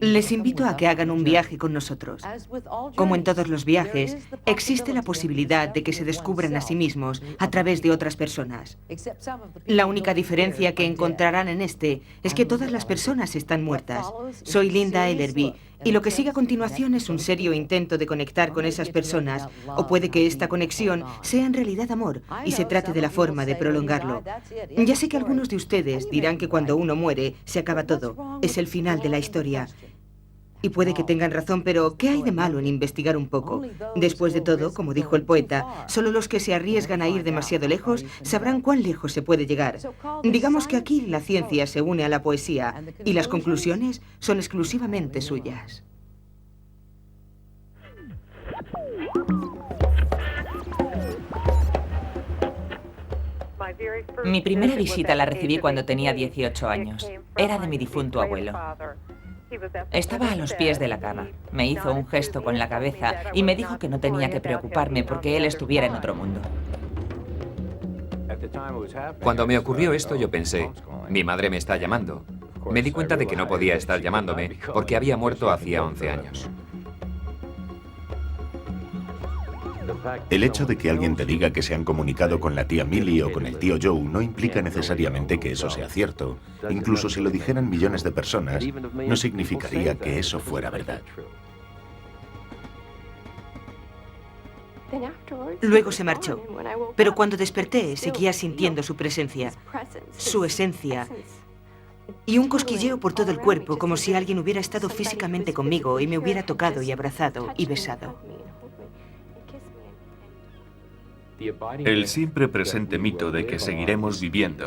Les invito a que hagan un viaje con nosotros. Como en todos los viajes, existe la posibilidad de que se descubran a sí mismos a través de otras personas. La única diferencia que encontrarán en este es que todas las personas están muertas. Soy Linda Ellerbee, y lo que sigue a continuación es un serio intento de conectar con esas personas, o puede que esta conexión sea en realidad amor y se trate de la forma de prolongarlo. Ya sé que algunos de ustedes dirán que cuando uno muere se acaba todo, es el final de la historia. Y puede que tengan razón, pero ¿qué hay de malo en investigar un poco? Después de todo, como dijo el poeta, solo los que se arriesgan a ir demasiado lejos sabrán cuán lejos se puede llegar. Digamos que aquí la ciencia se une a la poesía y las conclusiones son exclusivamente suyas. Mi primera visita la recibí cuando tenía 18 años. Era de mi difunto abuelo. Estaba a los pies de la cama. Me hizo un gesto con la cabeza y me dijo que no tenía que preocuparme porque él estuviera en otro mundo. Cuando me ocurrió esto, yo pensé, mi madre me está llamando. Me di cuenta de que no podía estar llamándome porque había muerto hacía 11 años. El hecho de que alguien te diga que se han comunicado con la tía Millie o con el tío Joe no implica necesariamente que eso sea cierto. Incluso si lo dijeran millones de personas, no significaría que eso fuera verdad. Luego se marchó, pero cuando desperté seguía sintiendo su presencia, su esencia y un cosquilleo por todo el cuerpo, como si alguien hubiera estado físicamente conmigo y me hubiera tocado y abrazado y besado. El siempre presente mito de que seguiremos viviendo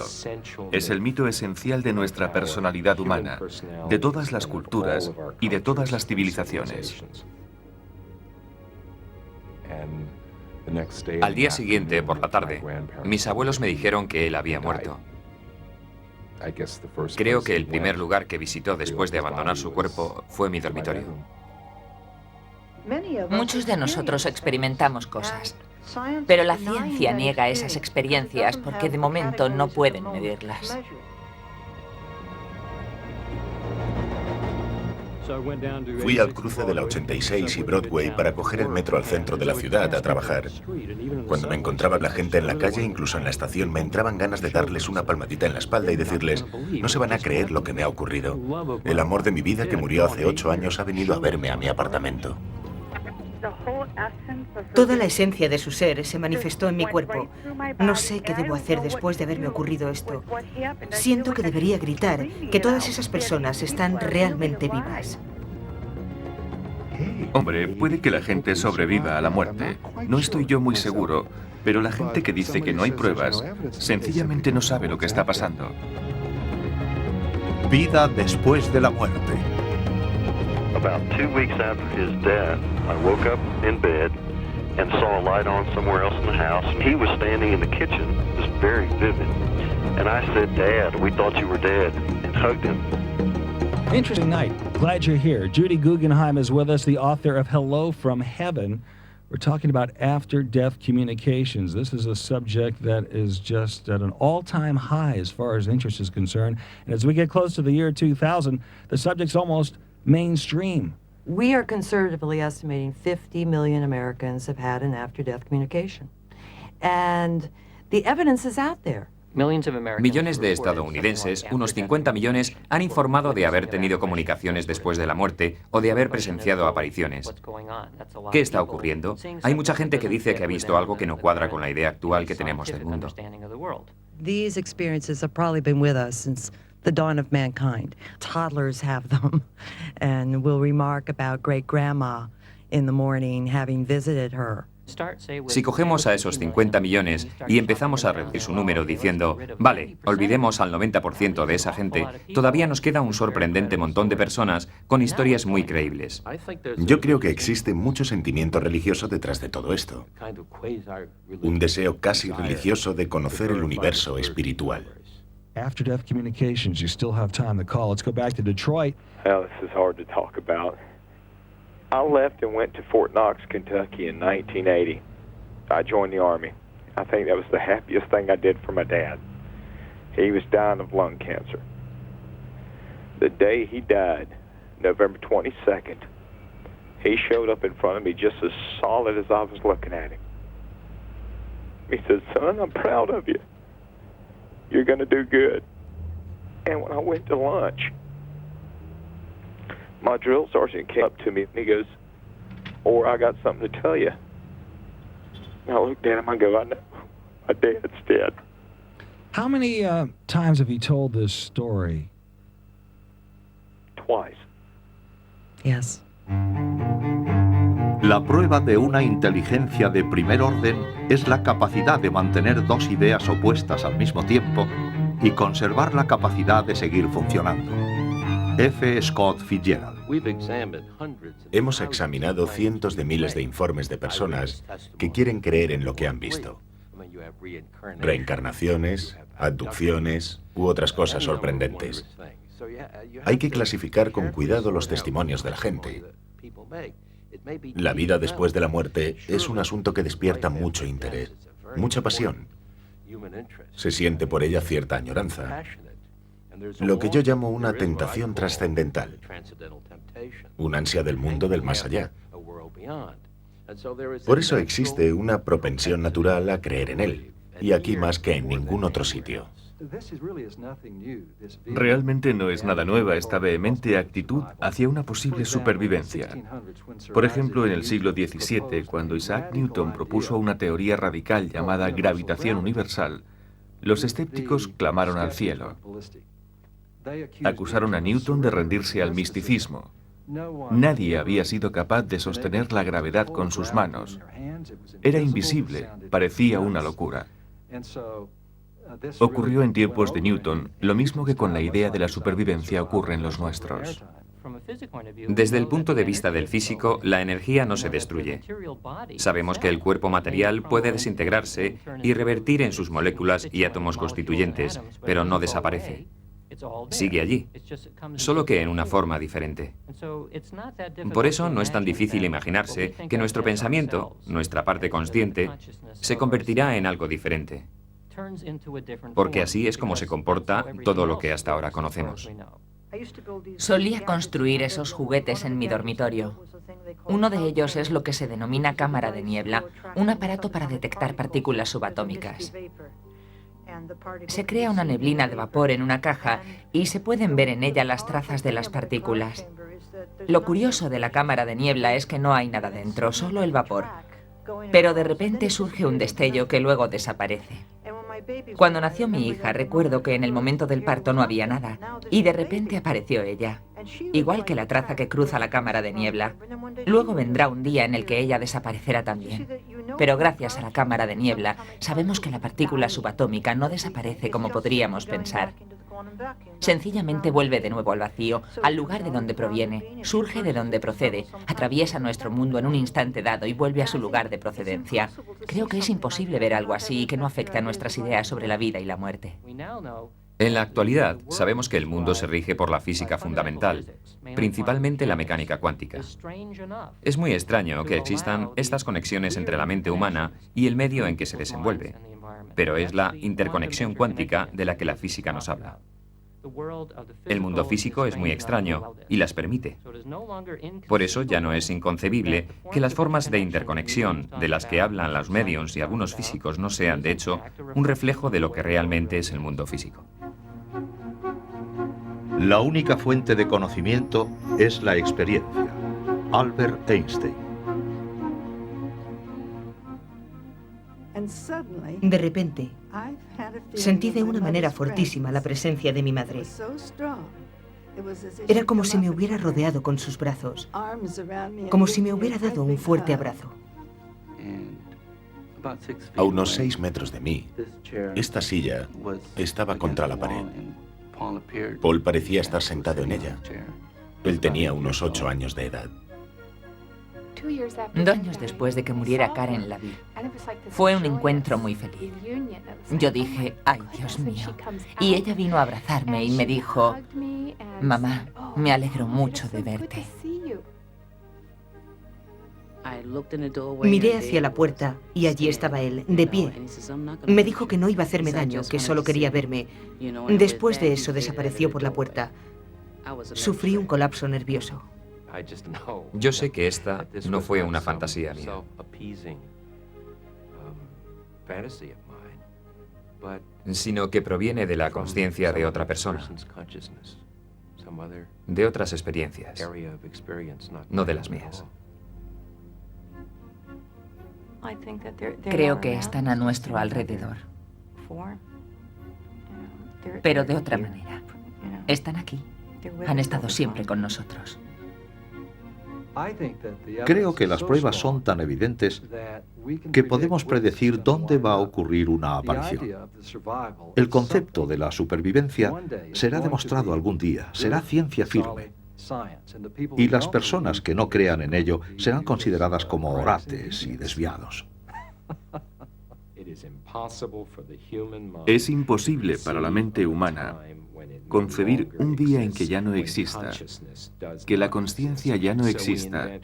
es el mito esencial de nuestra personalidad humana, de todas las culturas y de todas las civilizaciones. Al día siguiente, por la tarde, mis abuelos me dijeron que él había muerto. Creo que el primer lugar que visitó después de abandonar su cuerpo fue mi dormitorio. Muchos de nosotros experimentamos cosas, pero la ciencia niega esas experiencias porque de momento no pueden medirlas. Fui al cruce de la 86 y Broadway para coger el metro al centro de la ciudad a trabajar. Cuando me encontraba la gente en la calle, incluso en la estación, me entraban ganas de darles una palmadita en la espalda y decirles, no se van a creer lo que me ha ocurrido. El amor de mi vida, que murió hace 8 años, ha venido a verme a mi apartamento. Toda la esencia de su ser se manifestó en mi cuerpo. No sé qué debo hacer después de haberme ocurrido esto. Siento que debería gritar que todas esas personas están realmente vivas. Hombre, puede que la gente sobreviva a la muerte. No estoy yo muy seguro, pero la gente que dice que no hay pruebas, sencillamente no sabe lo que está pasando. Vida después de la muerte. About 2 weeks after his death, I woke up in bed and saw a light on somewhere else in the house. He was standing in the kitchen. It was very vivid. And I said, Dad, we thought you were dead, and hugged him. Interesting night. Glad you're here. Judy Guggenheim is with us, the author of Hello from Heaven. We're talking about after-death communications. This is a subject that is just at an all-time high as far as interest is concerned. And as we get close to the year 2000, the subject's almost mainstream. We are conservatively estimating 50 million Americans have had an after-death communication. And the evidence is out there. Millones de estadounidenses, unos 50 millones, han informado de haber tenido comunicaciones después de la muerte o de haber presenciado apariciones. ¿Qué está ocurriendo? Hay mucha gente que dice que ha visto algo que no cuadra con la idea actual que tenemos del mundo. These experiences have probably been with us since the dawn of mankind. Toddlers have them and will remark about great-grandma in the morning having visited her. Si cogemos a esos 50 millones y empezamos a reducir su número diciendo, vale, olvidemos al 90% de esa gente, todavía nos queda un sorprendente montón de personas con historias muy creíbles. Yo creo que existe mucho sentimiento religioso detrás de todo esto. Un deseo casi religioso de conocer el universo espiritual. After-death communications, you still have time to call. Let's go back to Detroit. Well, this is hard to talk about. I left and went to Fort Knox, Kentucky in 1980. I joined the Army. I think that was the happiest thing I did for my dad. He was dying of lung cancer. The day he died, November 22nd. He showed up in front of me just as solid as I was looking at him. He said, "Son, I'm proud of you. You're going to do good." And when I went to lunch, my drill sergeant came up to me and he goes, "Or I got something to tell you." And I looked at him, I go, "I know, my dad's dead." How many times have you told this story? Twice. Yes. La prueba de una inteligencia de primer orden es la capacidad de mantener dos ideas opuestas al mismo tiempo y conservar la capacidad de seguir funcionando. F. Scott Fitzgerald. Hemos examinado cientos de miles de informes de personas que quieren creer en lo que han visto. Reencarnaciones, abducciones u otras cosas sorprendentes. Hay que clasificar con cuidado los testimonios de la gente. La vida después de la muerte es un asunto que despierta mucho interés, mucha pasión. Se siente por ella cierta añoranza, lo que yo llamo una tentación trascendental, un ansia del mundo del más allá. Por eso existe una propensión natural a creer en él, y aquí más que en ningún otro sitio. Realmente no es nada nueva esta vehemente actitud hacia una posible supervivencia. Por ejemplo, en el siglo XVII, cuando Isaac Newton propuso una teoría radical llamada gravitación universal, los escépticos clamaron al cielo. Acusaron a Newton de rendirse al misticismo. Nadie había sido capaz de sostener la gravedad con sus manos. Era invisible, parecía una locura. Ocurrió en tiempos de Newton, lo mismo que con la idea de la supervivencia ocurre en los nuestros. Desde el punto de vista del físico, la energía no se destruye. Sabemos que el cuerpo material puede desintegrarse y revertir en sus moléculas y átomos constituyentes, pero no desaparece. Sigue allí, solo que en una forma diferente. Por eso no es tan difícil imaginarse que nuestro pensamiento, nuestra parte consciente, se convertirá en algo diferente. Porque así es como se comporta todo lo que hasta ahora conocemos. Solía construir esos juguetes en mi dormitorio. Uno de ellos es lo que se denomina cámara de niebla, un aparato para detectar partículas subatómicas. Se crea una neblina de vapor en una caja y se pueden ver en ella las trazas de las partículas. Lo curioso de la cámara de niebla es que no hay nada dentro, solo el vapor. Pero de repente surge un destello que luego desaparece. Cuando nació mi hija, recuerdo que en el momento del parto no había nada, y de repente apareció ella, igual que la traza que cruza la cámara de niebla. Luego vendrá un día en el que ella desaparecerá también. Pero gracias a la cámara de niebla, sabemos que la partícula subatómica no desaparece como podríamos pensar. Sencillamente vuelve de nuevo al vacío, al lugar de donde proviene, surge de donde procede, atraviesa nuestro mundo en un instante dado y vuelve a su lugar de procedencia. Creo que es imposible ver algo así y que no afecte a nuestras ideas sobre la vida y la muerte. En la actualidad, sabemos que el mundo se rige por la física fundamental, principalmente la mecánica cuántica. Es muy extraño que existan estas conexiones entre la mente humana y el medio en que se desenvuelve, pero es la interconexión cuántica de la que la física nos habla. El mundo físico es muy extraño y las permite. Por eso ya no es inconcebible que las formas de interconexión de las que hablan los médiums y algunos físicos no sean, de hecho, un reflejo de lo que realmente es el mundo físico. La única fuente de conocimiento es la experiencia. Albert Einstein. De repente, sentí de una manera fortísima la presencia de mi madre. Era como si me hubiera rodeado con sus brazos, como si me hubiera dado un fuerte abrazo. A unos 6 metros de mí, esta silla estaba contra la pared. Paul parecía estar sentado en ella. Él tenía unos 8 años de edad. 2 años después de que muriera Karen la vi. Fue un encuentro muy feliz. Yo dije, ay, Dios mío. Y ella vino a abrazarme y me dijo, mamá, me alegro mucho de verte. Miré hacia la puerta y allí estaba él, de pie. Me dijo que no iba a hacerme daño, que solo quería verme. Después de eso desapareció por la puerta. Sufrí un colapso nervioso. Yo sé que esta no fue una fantasía mía, sino que proviene de la conciencia de otra persona, de otras experiencias, no de las mías. Creo que están a nuestro alrededor, pero de otra manera. Están aquí. Han estado siempre con nosotros. Creo que las pruebas son tan evidentes que podemos predecir dónde va a ocurrir una aparición. El concepto de la supervivencia será demostrado algún día, será ciencia firme. Y las personas que no crean en ello serán consideradas como orates y desviados. Es imposible para la mente humana concebir un día en que ya no exista, que la conciencia ya no exista.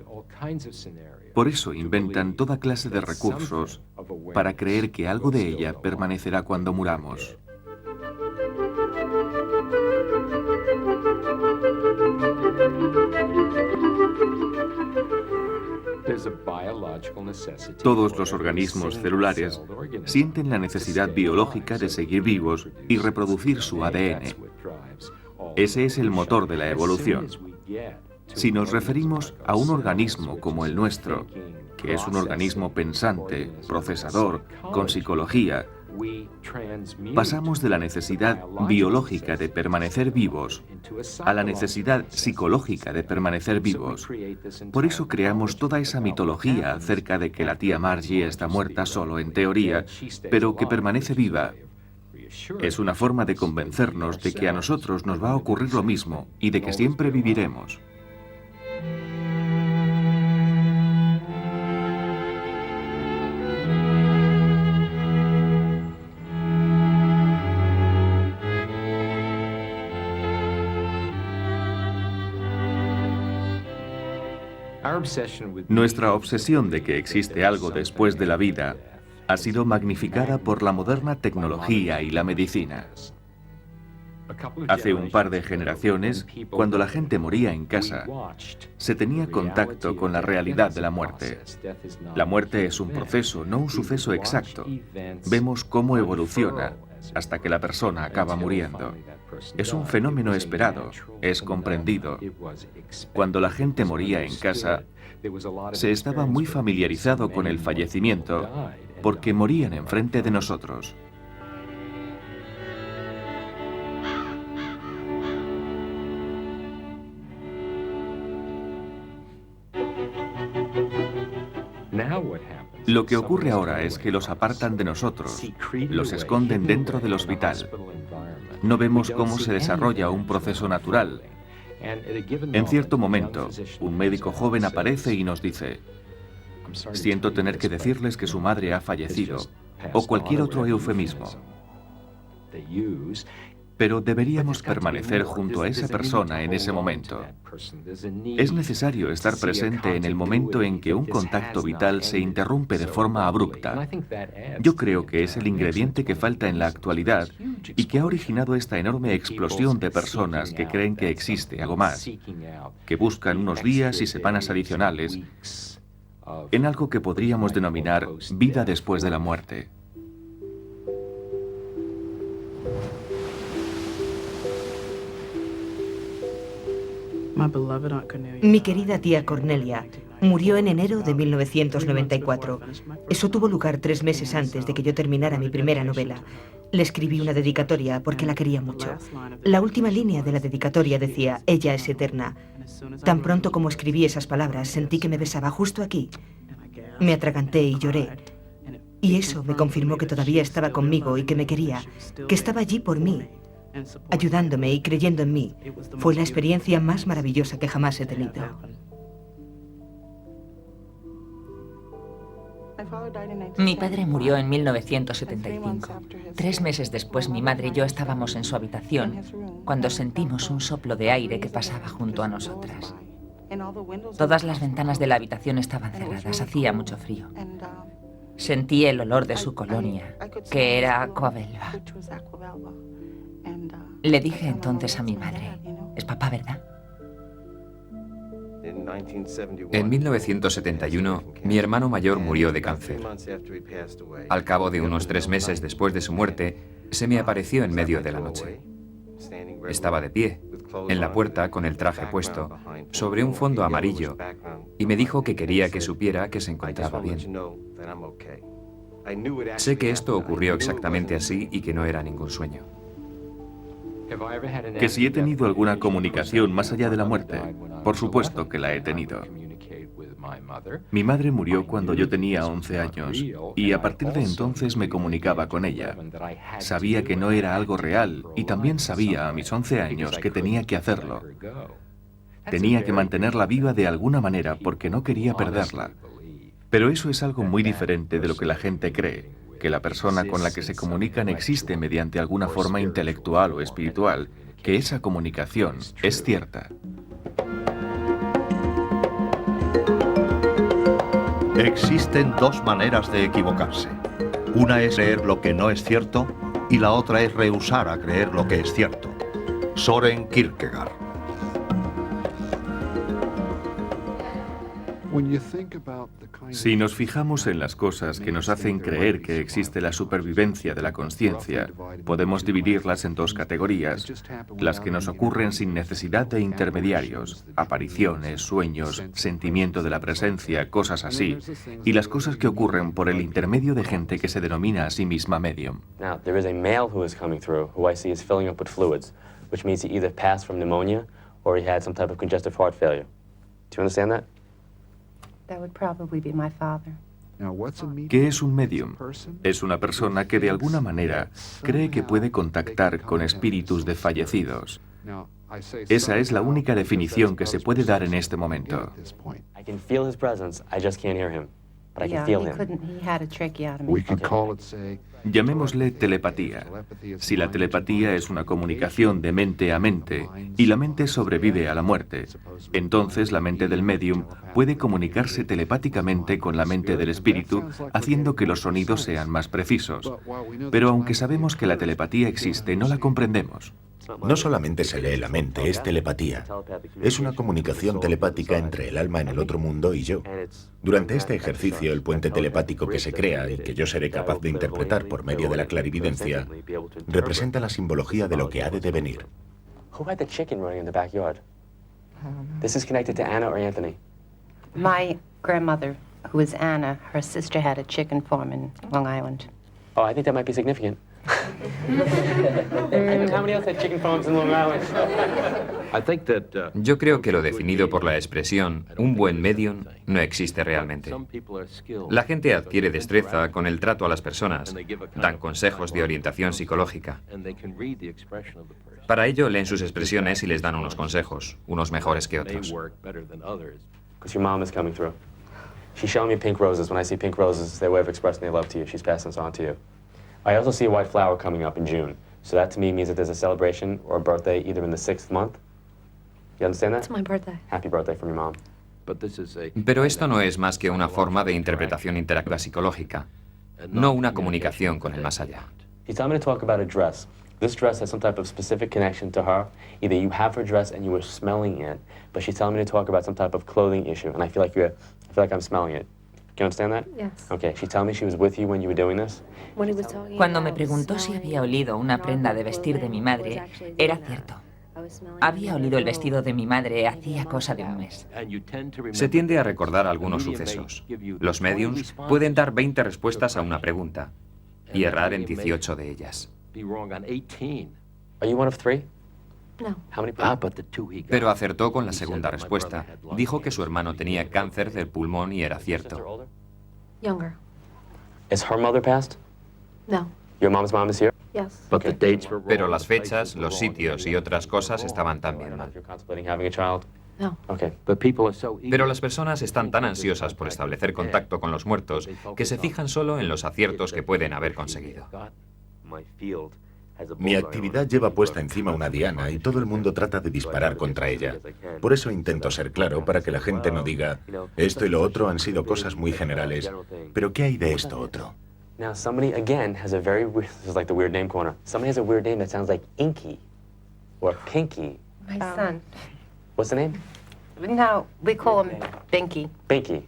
Por eso inventan toda clase de recursos para creer que algo de ella permanecerá cuando muramos. Todos los organismos celulares sienten la necesidad biológica de seguir vivos y reproducir su ADN. Ese es el motor de la evolución. Si nos referimos a un organismo como el nuestro, que es un organismo pensante, procesador, con psicología, pasamos de la necesidad biológica de permanecer vivos a la necesidad psicológica de permanecer vivos. Por eso creamos toda esa mitología acerca de que la tía Margie está muerta solo en teoría, pero que permanece viva. Es una forma de convencernos de que a nosotros nos va a ocurrir lo mismo y de que siempre viviremos. Nuestra obsesión de que existe algo después de la vida ha sido magnificada por la moderna tecnología y la medicina. Hace un par de generaciones, cuando la gente moría en casa, se tenía contacto con la realidad de la muerte. La muerte es un proceso, no un suceso exacto. Vemos cómo evoluciona hasta que la persona acaba muriendo. Es un fenómeno esperado, es comprendido. Cuando la gente moría en casa, se estaba muy familiarizado con el fallecimiento porque morían enfrente de nosotros. Lo que ocurre ahora es que los apartan de nosotros, los esconden dentro del hospital. No vemos cómo se desarrolla un proceso natural. En cierto momento, un médico joven aparece y nos dice: siento tener que decirles que su madre ha fallecido, o cualquier otro eufemismo. Pero deberíamos permanecer junto a esa persona en ese momento. Es necesario estar presente en el momento en que un contacto vital se interrumpe de forma abrupta. Yo creo que es el ingrediente que falta en la actualidad y que ha originado esta enorme explosión de personas que creen que existe algo más, que buscan unos días y semanas adicionales en algo que podríamos denominar vida después de la muerte. Mi querida tía Cornelia murió en enero de 1994. Eso tuvo lugar 3 meses antes de que yo terminara mi primera novela. Le escribí una dedicatoria porque la quería mucho. La última línea de la dedicatoria decía: ella es eterna. Tan pronto como escribí esas palabras, sentí que me besaba justo aquí. Me atraganté y lloré. Y eso me confirmó que todavía estaba conmigo y que me quería, que estaba allí por mí, ayudándome y creyendo en mí. Fue la experiencia más maravillosa que jamás he tenido. Mi padre murió en 1975. 3 meses después, mi madre y yo estábamos en su habitación cuando sentimos un soplo de aire que pasaba junto a nosotras. Todas las ventanas de la habitación estaban cerradas, hacía mucho frío. Sentí el olor de su colonia, que era Aquavelva. Le dije entonces a mi madre: Es papá, ¿verdad? En 1971, mi hermano mayor murió de cáncer. Al cabo de unos 3 meses después de su muerte, se me apareció en medio de la noche. Estaba de pie, en la puerta con el traje puesto, sobre un fondo amarillo, y me dijo que quería que supiera que se encontraba bien. Sé que esto ocurrió exactamente así y que no era ningún sueño. Que si he tenido alguna comunicación más allá de la muerte, por supuesto que la he tenido. Mi madre murió cuando yo tenía 11 años y a partir de entonces me comunicaba con ella. Sabía que no era algo real y también sabía a mis 11 años que tenía que hacerlo. Tenía que mantenerla viva de alguna manera porque no quería perderla. Pero eso es algo muy diferente de lo que la gente cree, que la persona con la que se comunican existe mediante alguna forma intelectual o espiritual, que esa comunicación es cierta. Existen 2 maneras de equivocarse. Una es creer lo que no es cierto y la otra es rehusar a creer lo que es cierto. Soren Kierkegaard. Si nos fijamos en las cosas que nos hacen creer que existe la supervivencia de la conciencia, podemos dividirlas en 2 categorías: las que nos ocurren sin necesidad de intermediarios, apariciones, sueños, sentimiento de la presencia, cosas así, y las cosas que ocurren por el intermedio de gente que se denomina a sí misma medium. Now, there is a male who is coming through who I see is filling up with fluids, which means he either passed from pneumonia or he had some type of congestive heart failure. Do you understand that? That would probably be my father. ¿Qué es un medium? Es una persona que de alguna manera cree que puede contactar con espíritus de fallecidos. Esa es la única definición que se puede dar en este momento. I can feel his presence, I just can't hear him. But I can feel him. He had a tracheotomy. Llamémosle telepatía. Si la telepatía es una comunicación de mente a mente y la mente sobrevive a la muerte, entonces la mente del medium puede comunicarse telepáticamente con la mente del espíritu, haciendo que los sonidos sean más precisos. Pero aunque sabemos que la telepatía existe, no la comprendemos. No solamente se lee la mente, es telepatía. Es una comunicación telepática entre el alma en el otro mundo y yo. Durante este ejercicio, el puente telepático que se crea y que yo seré capaz de interpretar por medio de la clarividencia, representa la simbología de lo que ha de devenir. Who had the chicken running in the backyard? This is connected to Anna or Anthony? My grandmother, who is Anna, her sister had a chicken farm in Long Island. Oh, I think that might be significant. How many else had chicken farms in Long Island? Yo creo que lo definido por la expresión un buen medium no existe realmente. La gente adquiere destreza con el trato a las personas, dan consejos de orientación psicológica. Para ello leen sus expresiones y les dan unos consejos, unos mejores que otros. Because your mom is coming through. She's showing me pink roses. When I see pink roses, it's their way of expressing their love to you. She's passing this on to you. I also see a white flower coming up in June. So that to me means that there's a celebration or a birthday either in the 6th month. You understand that? It's my birthday. Happy birthday from your mom. Pero esto no es más que una forma de interpretación interactiva psicológica, no una comunicación con el más allá. She's telling me to talk about a dress. This dress has some type of specific connection to her. Either you have her dress and you were smelling it, but she's telling me to talk about some type of clothing issue, and I feel like I'm smelling it. Can you understand that? Yes. Okay, she's telling me she was with you when you were doing this? Cuando me preguntó si había olido una prenda de vestir de mi madre, era cierto. Había olido el vestido de mi madre hacía cosa de un mes. Se tiende a recordar algunos sucesos. Los mediums pueden dar 20 respuestas a una pregunta y errar en 18 de ellas. Are you one of 3? No. Pero acertó con la segunda respuesta. Dijo que su hermano tenía cáncer del pulmón y era cierto. Younger. Is her mother passed? No. Your mom's mom is here? Yes. Pero las fechas, los sitios y otras cosas estaban también mal. You're contemplating having a child? No. Okay. Pero las personas están tan ansiosas por establecer contacto con los muertos que se fijan solo en los aciertos que pueden haber conseguido. Mi actividad lleva puesta encima una diana y todo el mundo trata de disparar contra ella. Por eso intento ser claro para que la gente no diga, esto y lo otro han sido cosas muy generales, pero ¿qué hay de esto otro? Now somebody again has a very weird, this is like the weird name corner. Somebody has a weird name that sounds like Inky or Pinky My son. What's the name? No, we call him Binky. Binky.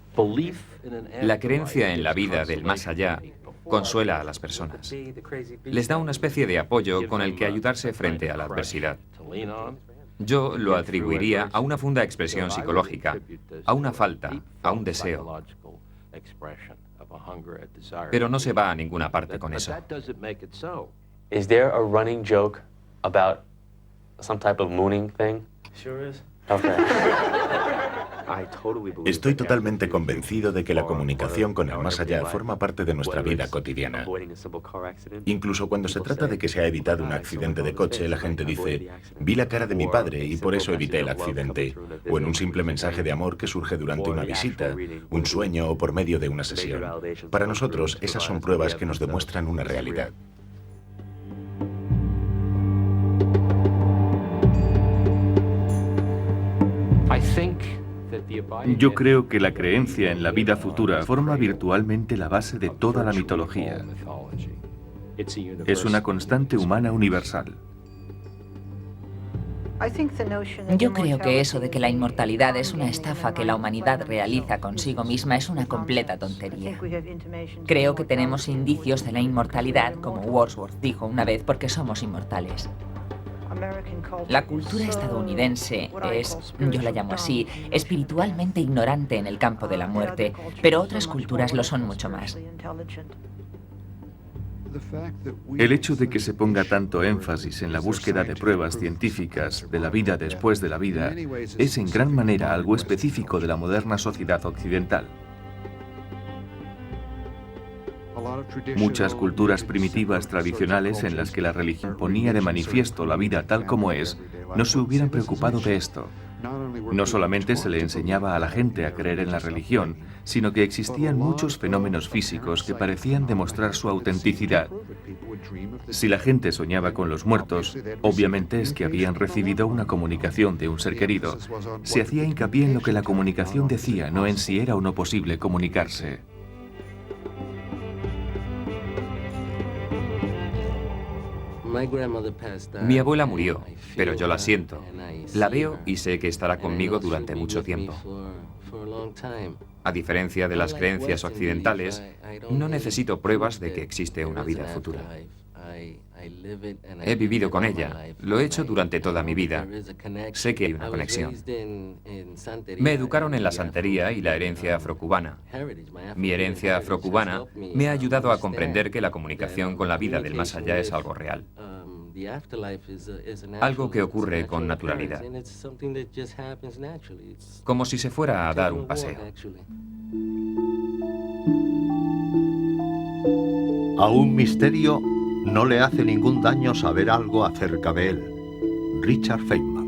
La creencia en la vida del más allá consuela a las personas. Les da una especie de apoyo con el que ayudarse frente a la adversidad. Yo lo atribuiría a una funda expresión psicológica, a una falta, a un deseo. Pero no se va a ninguna parte con eso. Is there a running joke about some type of mooning thing? Sure is. Okay. Estoy totalmente convencido de que la comunicación con el más allá forma parte de nuestra vida cotidiana. Incluso cuando se trata de que se ha evitado un accidente de coche, la gente dice, vi la cara de mi padre y por eso evité el accidente. O en un simple mensaje de amor que surge durante una visita, un sueño o por medio de una sesión. Para nosotros, esas son pruebas que nos demuestran una realidad. Yo creo que la creencia en la vida futura forma virtualmente la base de toda la mitología. Es una constante humana universal. Yo creo que eso de que la inmortalidad es una estafa que la humanidad realiza consigo misma es una completa tontería. Creo que tenemos indicios de la inmortalidad, como Wordsworth dijo una vez, porque somos inmortales. La cultura estadounidense es, yo la llamo así, espiritualmente ignorante en el campo de la muerte, pero otras culturas lo son mucho más. El hecho de que se ponga tanto énfasis en la búsqueda de pruebas científicas de la vida después de la vida es en gran manera algo específico de la moderna sociedad occidental. Muchas culturas primitivas tradicionales en las que la religión ponía de manifiesto la vida tal como es, no se hubieran preocupado de esto. No solamente se le enseñaba a la gente a creer en la religión, sino que existían muchos fenómenos físicos que parecían demostrar su autenticidad. Si la gente soñaba con los muertos, obviamente es que habían recibido una comunicación de un ser querido. Se hacía hincapié en lo que la comunicación decía, no en si era o no posible comunicarse. Mi abuela murió, pero yo la siento. La veo y sé que estará conmigo durante mucho tiempo. A diferencia de las creencias occidentales, no necesito pruebas de que existe una vida futura. He vivido con ella, lo he hecho durante toda mi vida. Sé que hay una conexión. Me educaron en la santería y la herencia afrocubana. Mi herencia afrocubana me ha ayudado a comprender que la comunicación con la vida del más allá es algo real. Algo que ocurre con naturalidad. Como si se fuera a dar un paseo. A un misterio no le hace ningún daño saber algo acerca de él. Richard Feynman.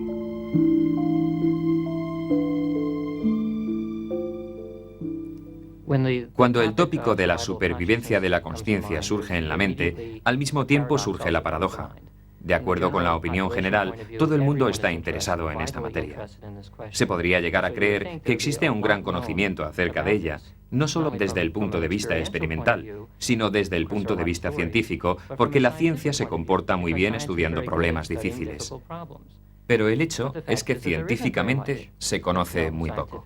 Cuando el tópico de la supervivencia de la consciencia surge en la mente, al mismo tiempo surge la paradoja. De acuerdo con la opinión general, todo el mundo está interesado en esta materia. Se podría llegar a creer que existe un gran conocimiento acerca de ella, no solo desde el punto de vista experimental, sino desde el punto de vista científico, porque la ciencia se comporta muy bien estudiando problemas difíciles. Pero el hecho es que científicamente se conoce muy poco.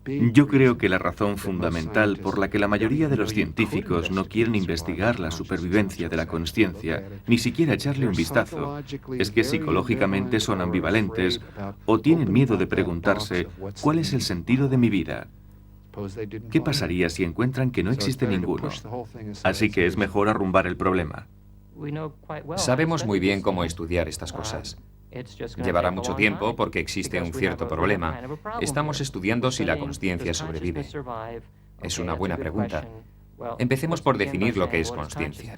Yo creo que la razón fundamental por la que la mayoría de los científicos no quieren investigar la supervivencia de la consciencia, ni siquiera echarle un vistazo, es que psicológicamente son ambivalentes o tienen miedo de preguntarse ¿cuál es el sentido de mi vida? ¿Qué pasaría si encuentran que no existe ninguno? Así que es mejor arrumbar el problema. Sabemos muy bien cómo estudiar estas cosas. Llevará mucho tiempo porque existe un cierto problema. Estamos estudiando si la consciencia sobrevive. Es una buena pregunta. Empecemos por definir lo que es consciencia.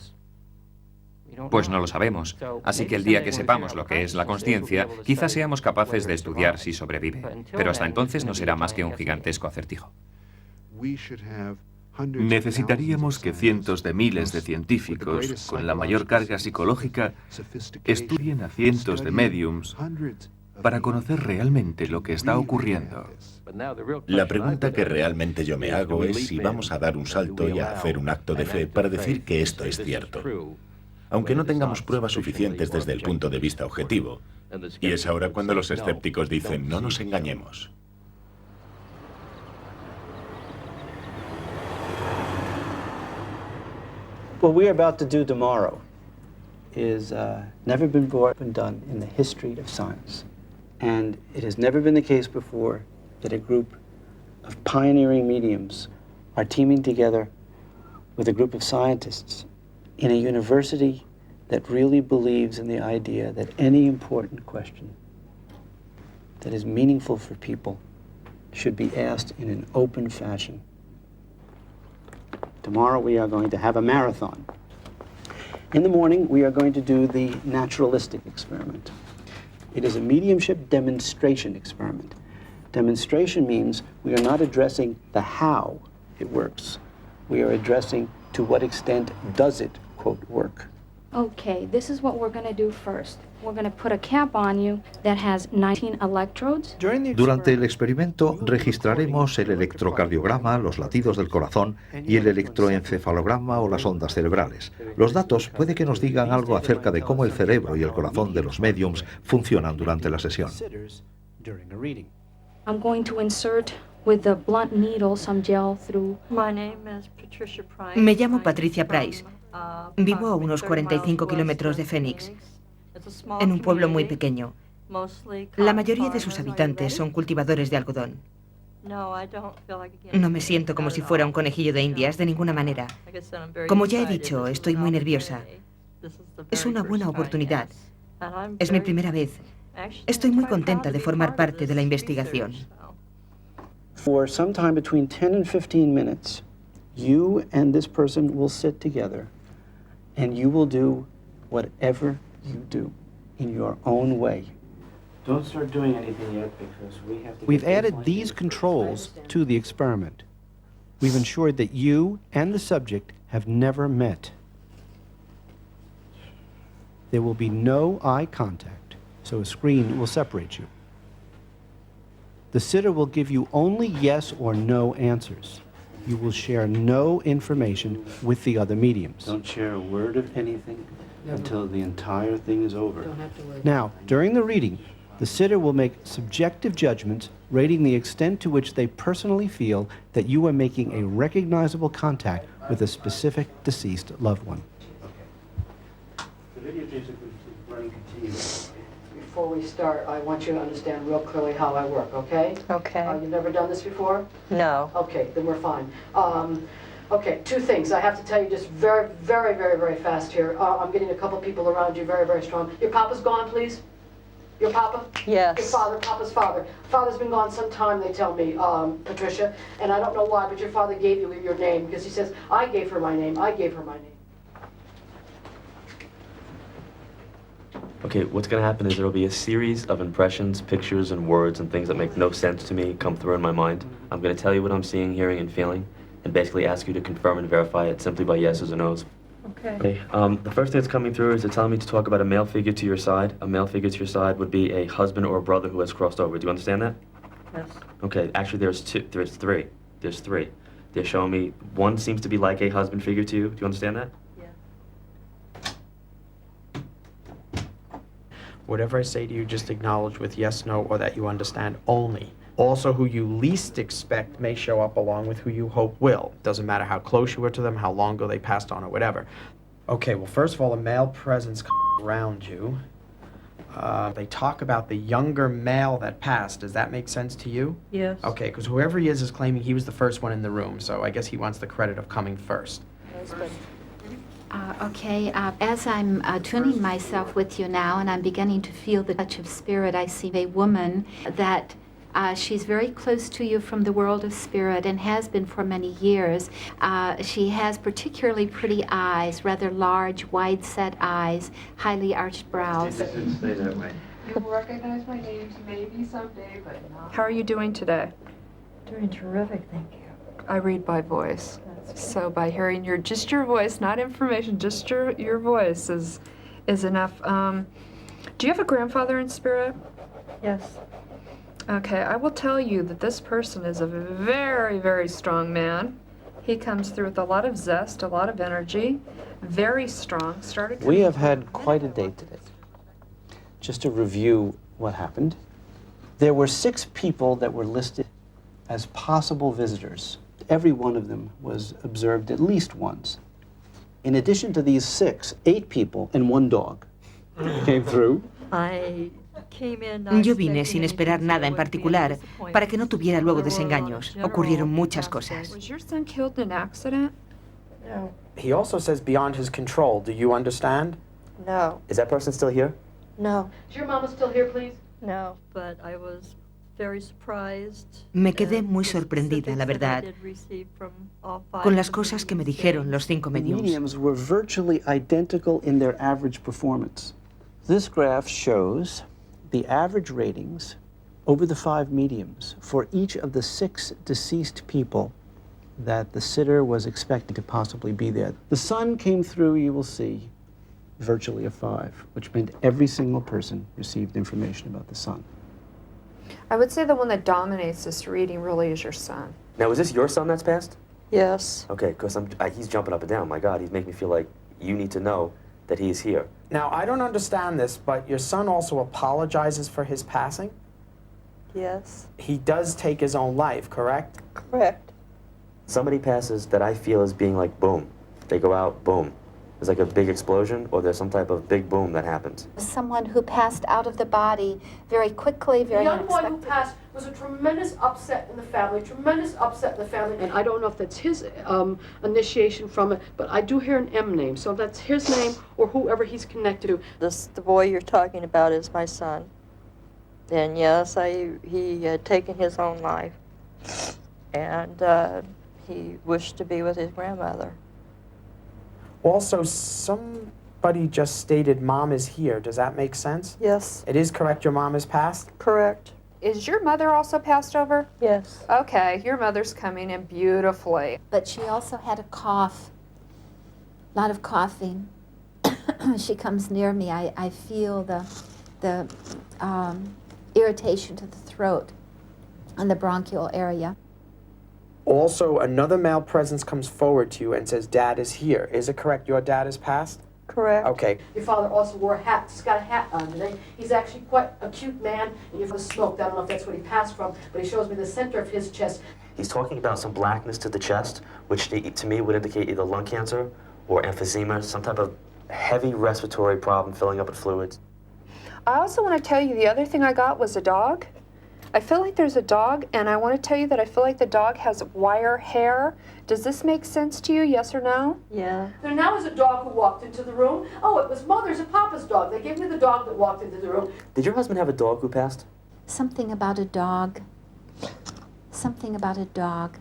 Pues no lo sabemos, así que el día que sepamos lo que es la consciencia, quizás seamos capaces de estudiar si sobrevive. Pero hasta entonces no será más que un gigantesco acertijo. Necesitaríamos que cientos de miles de científicos, con la mayor carga psicológica, estudien a cientos de médiums para conocer realmente lo que está ocurriendo. La pregunta que realmente yo me hago es si vamos a dar un salto y a hacer un acto de fe para decir que esto es cierto. Aunque no tengamos pruebas suficientes desde el punto de vista objetivo, Y es ahora cuando los escépticos dicen, no nos engañemos. What we're about to do tomorrow is never been done in the history of science. And it has never been the case before that a group of pioneering mediums are teaming together with a group of scientists in a university that really believes in the idea that any important question that is meaningful for people should be asked in an open fashion. Tomorrow we are going to have a marathon. In the morning, we are going to do the naturalistic experiment. It is a mediumship demonstration experiment. Demonstration means we are not addressing the how it works. We are addressing to what extent does it, quote, work. Okay, this is what we're going to do first. We're going to put a cap on you that has 19 electrodes. Durante el experimento registraremos el electrocardiograma, los latidos del corazón y el electroencefalograma o las ondas cerebrales. Los datos puede que nos digan algo acerca de cómo el cerebro y el corazón de los mediums funcionan durante la sesión. I'm going to insert with the blunt needle some gel through. My name is Patricia Price. Me llamo Patricia Price. Vivo a unos 45 kilómetros de Phoenix, en un pueblo muy pequeño. La mayoría de sus habitantes son cultivadores de algodón. No me siento como si fuera un conejillo de Indias de ninguna manera. Como ya he dicho, estoy muy nerviosa. Es una buena oportunidad. Es mi primera vez. Estoy muy contenta de formar parte de la investigación. For sometime between 10 and 15 minutes, you and this person will sit together and you will do whatever you do in your own way. Don't start doing anything yet because we have to. We've added these controls to the experiment. We've ensured that you and the subject have never met. There will be no eye contact, so a screen will separate you. The sitter will give you only yes or no answers. You will share no information with the other mediums. Don't share a word of anything until the entire thing is over. Now, during the reading, the sitter will make subjective judgments rating the extent to which they personally feel that you are making a recognizable contact with a specific deceased loved one. The videotape is running continuously. Before we start, I want you to understand real clearly how I work, okay? Okay. You've never done this before? No. Okay, then we're fine. Okay, two things. I have to tell you just very, very, very, very fast here. I'm getting a couple people around you very, very strong. Your papa's gone, please? Your papa? Yes. Your father, papa's father. Father's been gone some time, they tell me, Patricia, and I don't know why, but your father gave you your name because he says, I gave her my name, I gave her my name. Okay, what's going to happen is there will be a series of impressions, pictures, and words and things that make no sense to me come through in my mind. I'm going to tell you what I'm seeing, hearing, and feeling, and basically ask you to confirm and verify it simply by yeses or nos. Okay. The first thing that's coming through is they're telling me to talk about a male figure to your side. A male figure to your side would be a husband or a brother who has crossed over. Do you understand that? Yes. Okay, actually there's three. There's three. They're showing me one seems to be like a husband figure to you. Do you understand that? Whatever I say to you, just acknowledge with yes, no, or that you understand only. Also, who you least expect may show up along with who you hope will. Doesn't matter how close you were to them, how long ago they passed on, or whatever. Okay, well, first of all, a male presence around you. They talk about the younger male that passed. Does that make sense to you? Yes. Okay, because whoever he is claiming he was the first one in the room, so I guess he wants the credit of coming first. Okay, as I'm tuning myself with you now and I'm beginning to feel the touch of spirit, I see a woman that she's very close to you from the world of spirit and has been for many years. She has particularly pretty eyes, rather large, wide-set eyes, highly arched brows. Stay that way. You'll recognize my names maybe someday, but not. How are you doing today? Doing terrific, thank you. I read by voice. So by hearing your voice, not information, just your voice is enough. Do you have a grandfather in spirit? Yes. Okay, I will tell you that this person is a very, very strong man. He comes through with a lot of zest, a lot of energy, very strong. We have had quite a day today. just to review what happened, there were 6 people that were listed as possible visitors. Every one of them was observed at least once. In addition to these 6, 8 people and 1 dog came through. Yo vine sin esperar nada en particular para que no tuviera luego desengaños. Ocurrieron muchas cosas. Was your son killed in an accident? No. He also says beyond his control. Do you understand? No. Is that person still here? No. Is your mama still here, please? No. But I was very surprised. Me quedé muy sorprendida, la verdad, con las cosas que me dijeron los 5 mediums. Mediums were virtually identical in their average performance. This graph shows the average ratings over the 5 mediums for each of the 6 deceased people that the sitter was expecting to possibly be there. The sun came through, you will see, virtually a 5, which meant every single person received information about the sun. I would say the one that dominates this reading really is your son. Now, is this your son that's passed? Yes. Okay, because he's jumping up and down. My God, he's making me feel like you need to know that he is here. Now, I don't understand this, but your son also apologizes for his passing? Yes. He does take his own life, correct? Correct. Somebody passes that I feel is being like boom. They go out, boom. There's like a big explosion, or there's some type of big boom that happens. Someone who passed out of the body very quickly, very The young boy unexpectedly. who passed was a tremendous upset in the family, And I don't know if that's his initiation from it, but I do hear an M name, so that's his name or whoever he's connected to. The boy you're talking about is my son. And yes, he had taken his own life. And he wished to be with his grandmother. Also, somebody just stated mom is here. Does that make sense? Yes. It is correct your mom is passed? Correct. Is your mother also passed over? Yes. Okay, your mother's coming in beautifully. But she also had a cough, a lot of coughing. She comes near me, I feel the irritation to the throat and the bronchial area. Also, another male presence comes forward to you and says, Dad is here. Is it correct your dad is passed? Correct. Okay. Your father also wore a hat. He's got a hat on today. He's actually quite a cute man, and your father smoked. I don't know if that's what he passed from, but he shows me the center of his chest. He's talking about some blackness to the chest, which to me would indicate either lung cancer or emphysema, some type of heavy respiratory problem filling up with fluids. I also want to tell you the other thing I got was a dog. I feel like there's a dog, and I want to tell you that I feel like the dog has wire hair. Does this make sense to you, yes or no? Yeah. There now is a dog who walked into the room. Oh, it was Mother's and Papa's dog. They gave me the dog that walked into the room. Did your husband have a dog who passed? Something about a dog. Something about a dog.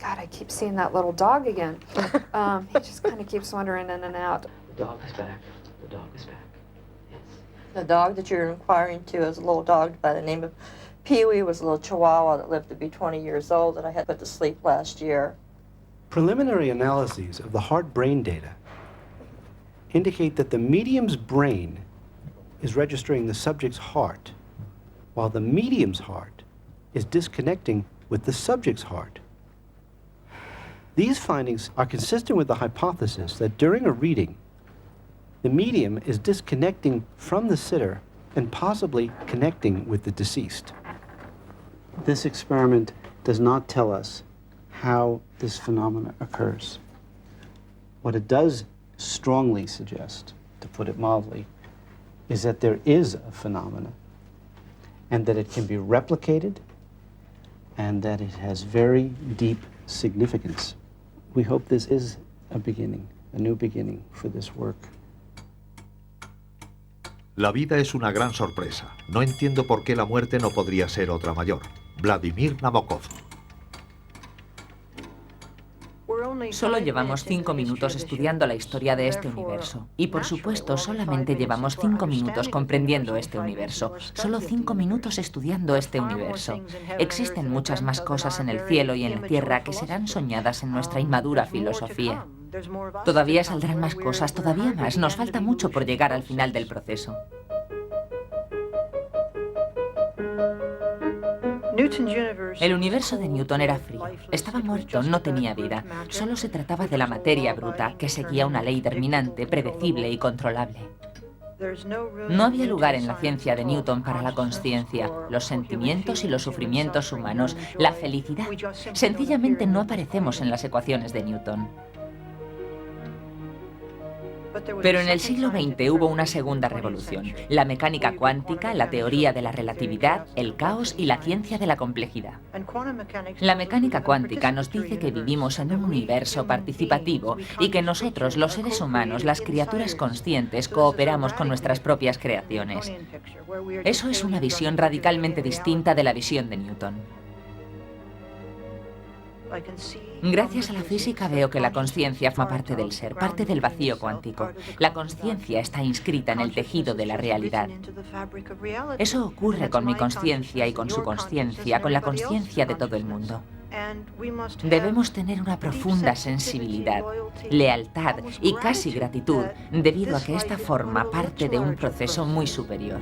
God, I keep seeing that little dog again. He just kind of keeps wandering in and out. The dog is back. The dog is back. The dog that you're inquiring to is a little dog by the name of Pee-wee. Was a little Chihuahua that lived to be 20 years old that I had put to sleep last year. Preliminary analyses of the heart-brain data indicate that the medium's brain is registering the subject's heart, while the medium's heart is disconnecting with the subject's heart. These findings are consistent with the hypothesis that during a reading, the medium is disconnecting from the sitter and possibly connecting with the deceased. This experiment does not tell us how this phenomenon occurs. What it does strongly suggest, to put it mildly, is that there is a phenomenon and that it can be replicated and that it has very deep significance. We hope this is a beginning, a new beginning for this work. La vida es una gran sorpresa. No entiendo por qué la muerte no podría ser otra mayor. Vladimir Nabokov. Solo llevamos 5 minutos estudiando la historia de este universo. Y por supuesto, solamente llevamos 5 minutos comprendiendo este universo. Solo 5 minutos estudiando este universo. Existen muchas más cosas en el cielo y en la tierra que serán soñadas en nuestra inmadura filosofía. Todavía saldrán más cosas, todavía más. Nos falta mucho por llegar al final del proceso. El universo de Newton era frío, estaba muerto, no tenía vida. Solo se trataba de la materia bruta, que seguía una ley determinante, predecible y controlable. No había lugar en la ciencia de Newton para la consciencia, los sentimientos y los sufrimientos humanos, la felicidad. Sencillamente no aparecemos en las ecuaciones de Newton. Pero en el siglo XX hubo una segunda revolución, la mecánica cuántica, la teoría de la relatividad, el caos y la ciencia de la complejidad. La mecánica cuántica nos dice que vivimos en un universo participativo y que nosotros, los seres humanos, las criaturas conscientes, cooperamos con nuestras propias creaciones. Eso es una visión radicalmente distinta de la visión de Newton. Gracias a la física veo que la consciencia forma parte del ser, parte del vacío cuántico. La consciencia está inscrita en el tejido de la realidad. Eso ocurre con mi consciencia y con su consciencia, con la consciencia de todo el mundo. Debemos tener una profunda sensibilidad, lealtad y casi gratitud, debido a que esta forma parte de un proceso muy superior.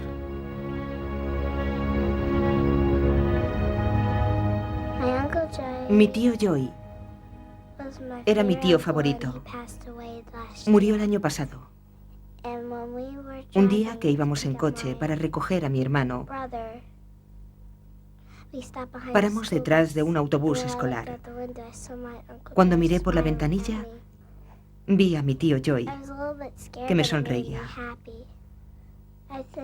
Mi tío Joey era mi tío favorito. Murió el año pasado. Un día que íbamos en coche para recoger a mi hermano, paramos detrás de un autobús escolar. Cuando miré por la ventanilla, vi a mi tío Joey, que me sonreía.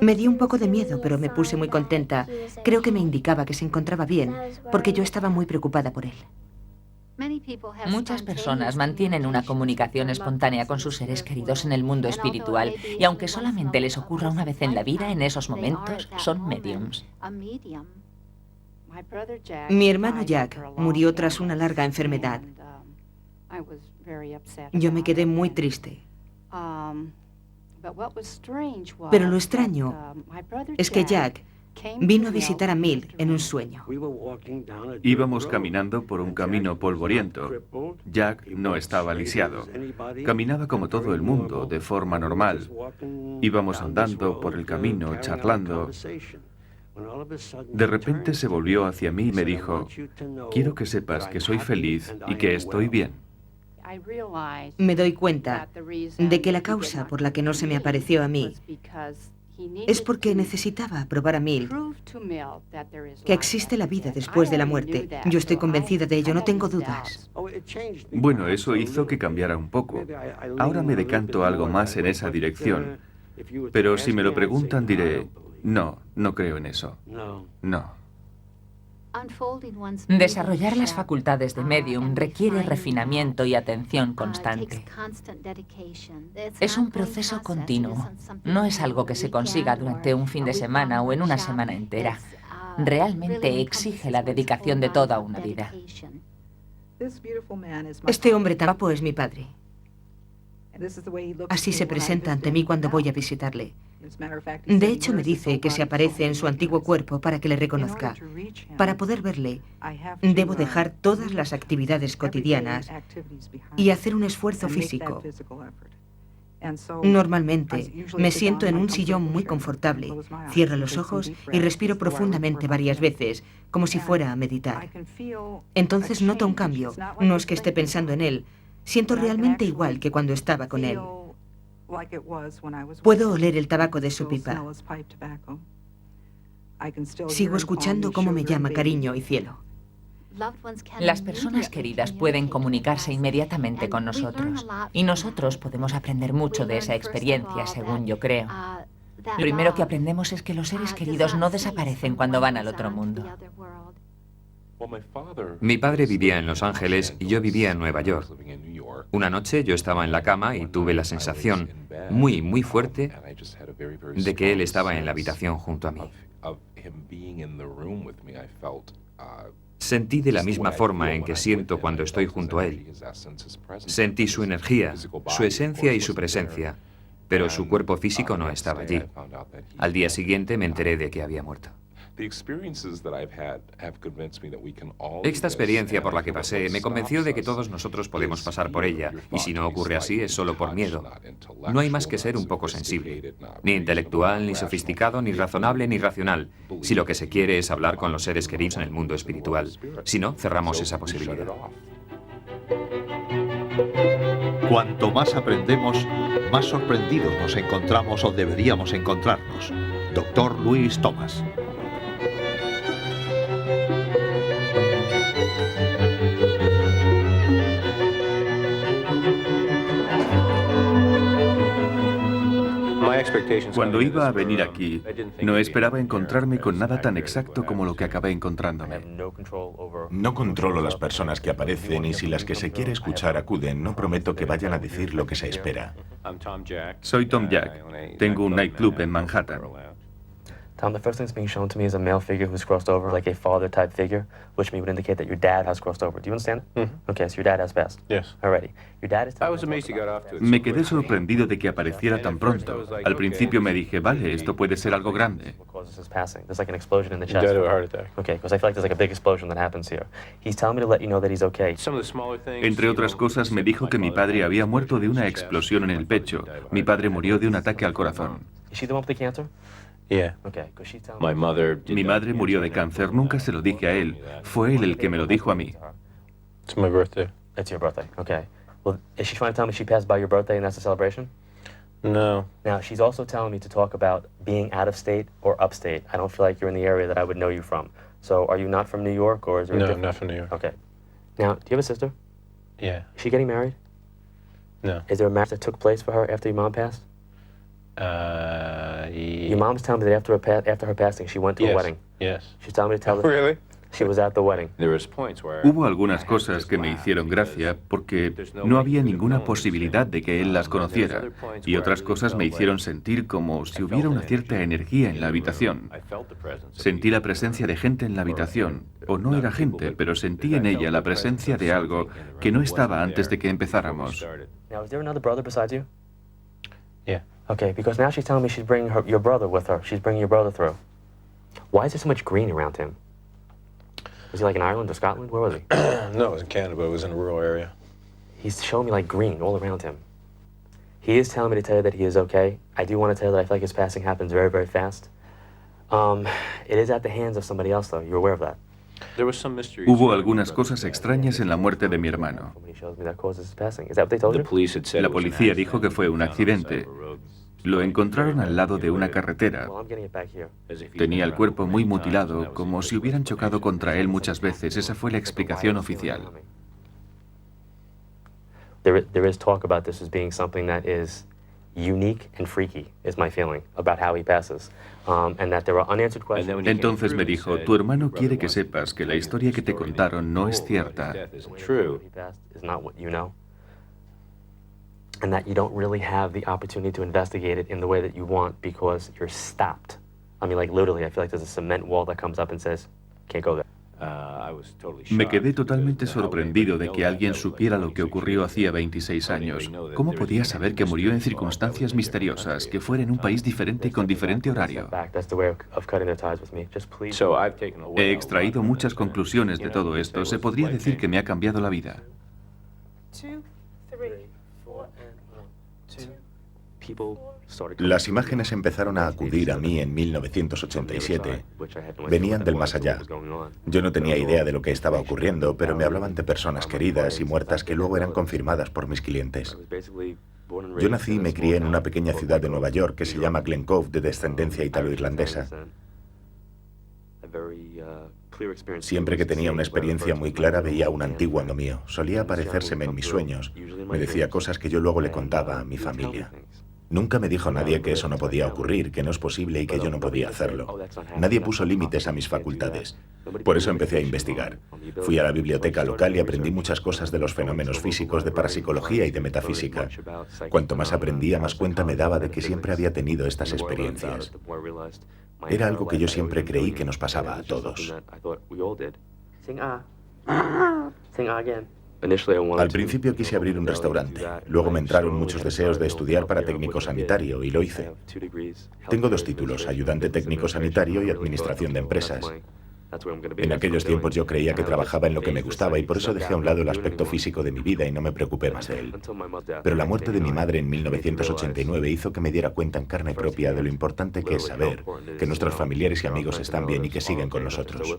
Me dio un poco de miedo, pero me puse muy contenta. Creo que me indicaba que se encontraba bien, porque yo estaba muy preocupada por él. Muchas personas mantienen una comunicación espontánea con sus seres queridos en el mundo espiritual, y aunque solamente les ocurra una vez en la vida, en esos momentos son mediums. Mi hermano Jack murió tras una larga enfermedad. Yo me quedé muy triste. Pero lo extraño es que Jack vino a visitar a Mill en un sueño. Íbamos caminando por un camino polvoriento. Jack no estaba lisiado. Caminaba como todo el mundo, de forma normal. Íbamos andando por el camino, charlando. De repente se volvió hacia mí y me dijo: quiero que sepas que soy feliz y que estoy bien. Me doy cuenta de que la causa por la que no se me apareció a mí es porque necesitaba probar a Mill que existe la vida después de la muerte. Yo estoy convencida de ello, no tengo dudas. Bueno, eso hizo que cambiara un poco. Ahora me decanto algo más en esa dirección. Pero si me lo preguntan diré: no, no creo en eso. No. Desarrollar las facultades de medium requiere refinamiento y atención constante. Es un proceso continuo. No es algo que se consiga durante un fin de semana o en una semana entera. Realmente exige la dedicación de toda una vida. Este hombre tan guapo es mi padre. Así se presenta ante mí cuando voy a visitarle. De hecho, me dice que se aparece en su antiguo cuerpo para que le reconozca. Para poder verle, debo dejar todas las actividades cotidianas y hacer un esfuerzo físico. Normalmente, me siento en un sillón muy confortable, cierro los ojos y respiro profundamente varias veces, como si fuera a meditar. Entonces noto un cambio. No es que esté pensando en él. Siento realmente igual que cuando estaba con él. Puedo oler el tabaco de su pipa. Sigo escuchando cómo me llama cariño y cielo. Las personas queridas pueden comunicarse inmediatamente con nosotros, y nosotros podemos aprender mucho de esa experiencia, según yo creo. Lo primero que aprendemos es que los seres queridos no desaparecen cuando van al otro mundo. Mi padre vivía en Los Ángeles y yo vivía en Nueva York. Una noche yo estaba en la cama y tuve la sensación muy, muy fuerte de que él estaba en la habitación junto a mí. Sentí de la misma forma en que siento cuando estoy junto a él. Sentí su energía, su esencia y su presencia, pero su cuerpo físico no estaba allí. Al día siguiente me enteré de que había muerto. Esta experiencia por la que pasé me convenció de que todos nosotros podemos pasar por ella, y si no ocurre así es solo por miedo. No hay más que ser un poco sensible, ni intelectual, ni sofisticado, ni razonable, ni racional, si lo que se quiere es hablar con los seres queridos en el mundo espiritual. Si no, cerramos esa posibilidad. Cuanto más aprendemos, más más sorprendidos nos encontramos o deberíamos encontrarnos. Dr. Louis Thomas. Cuando iba a venir aquí, no esperaba encontrarme con nada tan exacto como lo que acabé encontrándome. No controlo las personas que aparecen y si las que se quiere escuchar acuden, no prometo que vayan a decir lo que se espera. Soy Tom Jack. Tengo un nightclub en Manhattan. Tom, the first thing that's being shown to me is a male figure who's crossed over, like a father-type figure, which to me would indicate that your dad has crossed over. Do you understand? Okay, so your dad has passed. Yes. Alrighty. Your dad is... Me quedé sorprendido de que apareciera tan pronto. Al principio me dije, vale, esto puede ser algo grande. There's like an explosion in the chest. He died of a heart attack. Okay, because I feel like there's like a big explosion that happens here. He's telling me to let you know that he's okay. Entre otras cosas, me dijo que mi padre había muerto de una explosión en el pecho. Mi padre murió de un ataque al corazón. Is she the one with the cancer? Yeah. Okay, because she tells My mother. Mi madre murió de cáncer. Nunca se lo dije a él. Fue él el que me lo dijo a mí. It's my birthday. It's your birthday. Okay. Well, is she trying to tell me she passed by your birthday and that's a celebration? No. Now, she's also telling me to talk about being out of state or upstate. I don't feel like you're in the area that I would know you from. So, are you not from New York or is there a No, different... I'm not from New York. Okay. Now, do you have a sister? Yeah. Is she getting married? No. Is there a marriage that took place for her after your mom passed? Your mom's telling me that after her passing, she went to a wedding. Yes. She's telling me to tell her Really? she was at the wedding. Hubo algunas cosas que me hicieron gracia porque no había ninguna posibilidad de que él las conociera y otras cosas me hicieron sentir como si hubiera una cierta energía en la habitación. Sentí la presencia de gente en la habitación, o no era gente, pero sentí en ella la presencia de algo que no estaba antes de que empezáramos. Now, is there another brother besides you? Yeah. Okay, because now she's telling me she's bringing your brother with her. She's bringing your brother through. Why is there so much green around him? Was he like in Ireland or Scotland? Where was he? No, it was in Canada, but it was in a rural area. He's showing me like green all around him. He is telling me to tell you that he is okay. I do want to tell you that I feel like his passing happens very, very fast. It is at the hands of somebody else, though. You're aware of that? Hubo algunas cosas extrañas en la muerte de mi hermano. La policía dijo que fue un accidente. Lo encontraron al lado de una carretera. Tenía el cuerpo muy mutilado, como si hubieran chocado contra él muchas veces. Esa fue la explicación oficial. There is talk about this as being something that is unique and freaky, is my feeling, about how he passes. And that there are unanswered questions. Entonces me dijo, tu hermano quiere que sepas que la historia que te contaron no es cierta. Is not what you know. And that you don't really have the opportunity to investigate it in the way that you want because you're stopped. I mean, like literally, I feel like there's a cement wall that comes up and says, can't go there. Me quedé totalmente sorprendido de que alguien supiera lo que ocurrió hacía 26 años. ¿Cómo podía saber que murió en circunstancias misteriosas, que fuera en un país diferente y con diferente horario? He extraído muchas conclusiones de todo esto. Se podría decir que me ha cambiado la vida. Las imágenes empezaron a acudir a mí en 1987. Venían del más allá. Yo no tenía idea de lo que estaba ocurriendo, pero me hablaban de personas queridas y muertas que luego eran confirmadas por mis clientes. Yo nací y me crié en una pequeña ciudad de Nueva York que se llama Glen Cove, de descendencia italo-irlandesa. Siempre que tenía una experiencia muy clara veía a un antiguo amigo mío. Solía aparecérseme en mis sueños. Me decía cosas que yo luego le contaba a mi familia. Nunca me dijo nadie que eso no podía ocurrir, que no es posible y que yo no podía hacerlo. Nadie puso límites a mis facultades. Por eso empecé a investigar. Fui a la biblioteca local y aprendí muchas cosas de los fenómenos físicos, de parapsicología y de metafísica. Cuanto más aprendía, más cuenta me daba de que siempre había tenido estas experiencias. Era algo que yo siempre creí que nos pasaba a todos. Al principio quise abrir un restaurante. Luego me entraron muchos deseos de estudiar para técnico sanitario y lo hice. Tengo 2 títulos, ayudante técnico sanitario y administración de empresas. En aquellos tiempos yo creía que trabajaba en lo que me gustaba y por eso dejé a un lado el aspecto físico de mi vida y no me preocupé más de él. Pero la muerte de mi madre en 1989 hizo que me diera cuenta en carne propia de lo importante que es saber que nuestros familiares y amigos están bien y que siguen con nosotros.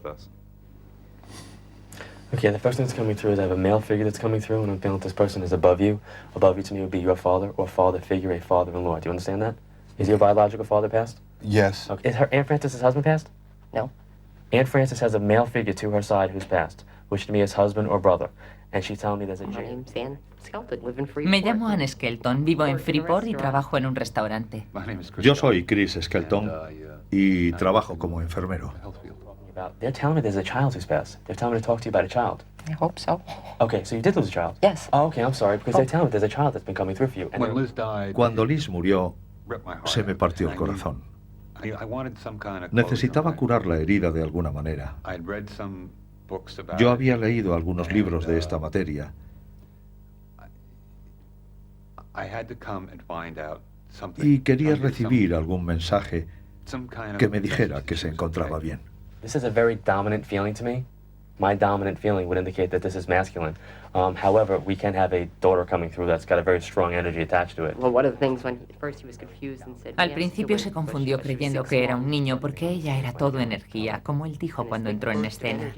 Okay, the first thing that's coming through is I have a male figure that's coming through, and I'm feeling that this person is above you. Above you to me would be your father or father figure, a father-in-law. Do you understand that? Is your biological father passed? Yes. Okay. Is her Aunt Frances' husband passed? No. Aunt Frances has a male figure to her side who's passed, which to me is husband or brother. And she's telling me there's a jail. Me llamo Ann Skelton, vivo en Freeport y trabajo en un restaurante. Yo soy Chris Skelton y trabajo como enfermero. They're telling me there's a child who's passed. They're telling me to talk to you about a child. I hope so. Okay, so you did lose a child? Yes. Oh, okay, I'm sorry, because they're telling me there's a child that's been coming through for you. Cuando Liz murió, se me partió el corazón. Necesitaba curar la herida de alguna manera. Yo había leído algunos libros de esta materia y quería recibir algún mensaje que me dijera que se encontraba bien. This is a very dominant feeling to me. My dominant feeling would indicate that this is masculine. However, we can have a daughter coming through that's got a very strong energy attached to it. Al principio se confundió creyendo que era un niño porque ella era todo energía, como él dijo cuando entró en escena.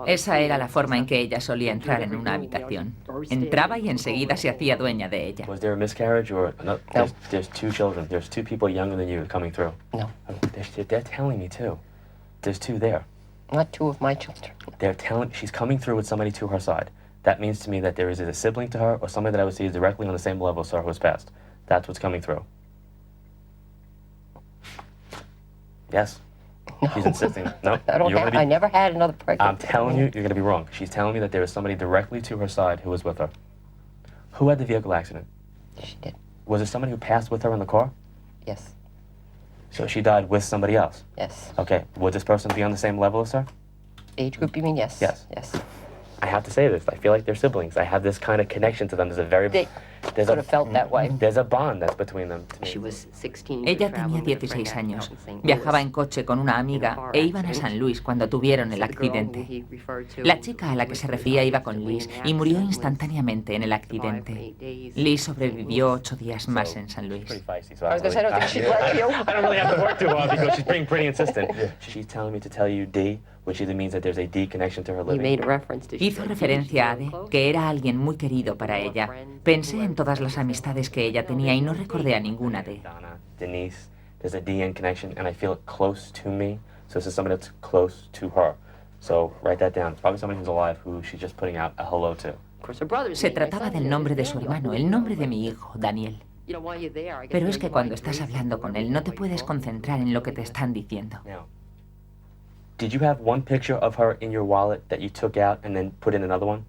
Esa era la forma en que ella solía entrar en una habitación. Entraba y enseguida se hacía dueña de ella. Was there a miscarriage or no? There's two children. There's two people younger than you coming through. No. They're telling me too. There's two there. Not two of my children. They're telling she's coming through with somebody to her side. That means to me that there is either a sibling to her or somebody that I would see is directly on the same level as her who has passed. That's what's coming through. Yes. No. She's insisting. No. I never had another pregnant. I'm telling you, you're going to be wrong. She's telling me that there is somebody directly to her side who was with her. Who had the vehicle accident? She did. Was it somebody who passed with her in the car? Yes. So she died with somebody else? Yes. Okay. Would this person be on the same level as her? Age group, you mean? Yes. Yes. Yes. I have to say this. I feel like they're siblings. I have this kind of connection to them. There's a very... They could have felt that way. There's a bond that's between them. Ella tenía 16 años. Viajaba en coche con una amiga e iban a San Luis cuando tuvieron el accidente. La chica a la que se refería iba con Liz y murió instantáneamente en el accidente. Liz sobrevivió 8 días más en San Luis. I was going to say, I don't think she'd like you. I don't really have to work too hard because she's being pretty insistent. She's telling me to tell you D, which either means that there's a D connection to her living. Hizo referencia a Ade, que era alguien muy querido para ella. Pensé en todas las amistades que ella tenía y no recordé a ninguna de. Denise, there's a DN connection, and I feel it close to me. So this is somebody that's close to her. So write that down. It's probably somebody who's alive who she's just putting out a hello to. Se trataba del nombre de su hermano, el nombre de mi hijo, Daniel. Pero es que cuando estás hablando con él no te puedes concentrar en lo que te están diciendo. Did you have one picture of her in your wallet that you took out and then put in another one?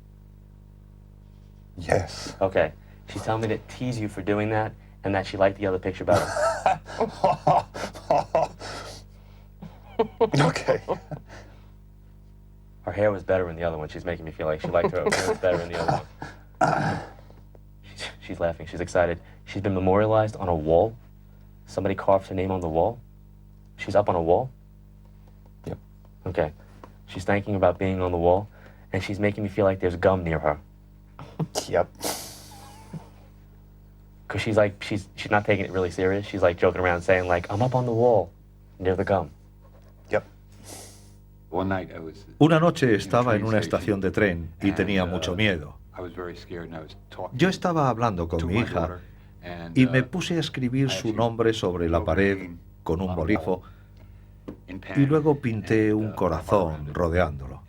Yes. Okay. She's telling me to tease you for doing that and that she liked the other picture better. Okay. Her hair was better in the other one. She's making me feel like she liked her appearance better in the other one. She's laughing. She's excited. She's been memorialized on a wall. Somebody carved her name on the wall. She's up on a wall. Yep. Okay. She's thinking about being on the wall, and she's making me feel like there's gum near her. Yep. Because she's like, she's not taking it really serious. She's like joking around saying like, I'm up on the wall near the gum. Yep. Una noche estaba en una estación de tren y tenía mucho miedo. Yo estaba hablando con mi hija y me puse a escribir su nombre sobre la pared con un bolígrafo y luego pinté un corazón rodeándolo.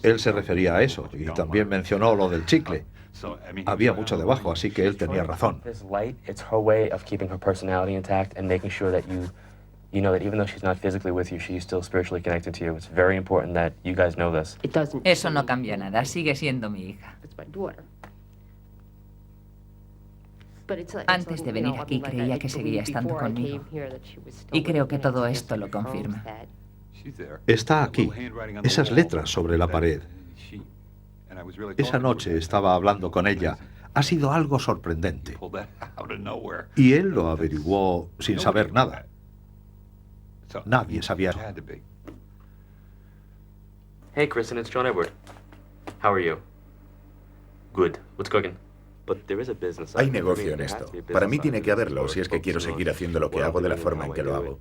Él se refería a eso y también mencionó lo del chicle. Había mucho debajo, así que él tenía razón. This light, it's her way of keeping her personality intact and making sure that you know that even though she's not physically with you, she's still spiritually connected to you. It's very important that you guys know this. Eso no cambia nada, sigue siendo mi hija. Antes de venir aquí creía que seguiría estando conmigo. Y creo que todo esto lo confirma. Está aquí, esas letras sobre la pared. Esa noche estaba hablando con ella. Ha sido algo sorprendente. Y él lo averiguó sin saber nada. Nadie sabía eso. Hey, Kristen, it's John Edward. How are you? Good. What's cooking? Hay negocio en esto. Para mí tiene que haberlo si es que quiero seguir haciendo lo que hago de la forma en que lo hago.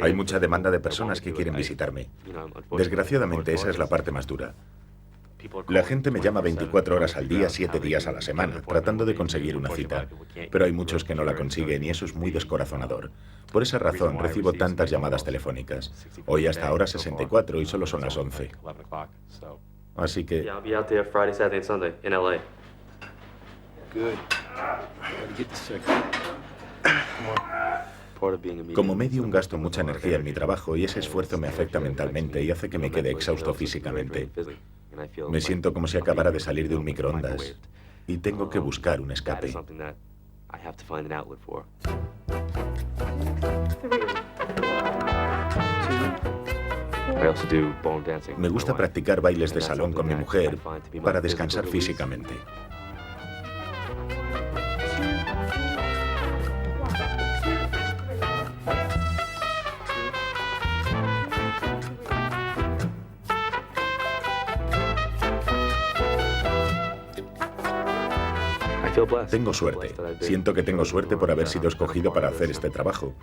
Hay mucha demanda de personas que quieren visitarme. Desgraciadamente, esa es la parte más dura. La gente me llama 24 horas al día, 7 días a la semana, tratando de conseguir una cita. Pero hay muchos que no la consiguen y eso es muy descorazonador. Por esa razón recibo tantas llamadas telefónicas. Hoy hasta ahora 64 y solo son las 11. Así que... Como medium gasto mucha energía en mi trabajo y ese esfuerzo me afecta mentalmente y hace que me quede exhausto físicamente. Me siento como si acabara de salir de un microondas y tengo que buscar un escape. Me gusta practicar bailes de salón con mi mujer para descansar físicamente. Tengo suerte. Siento que tengo suerte por haber sido escogido para hacer este trabajo.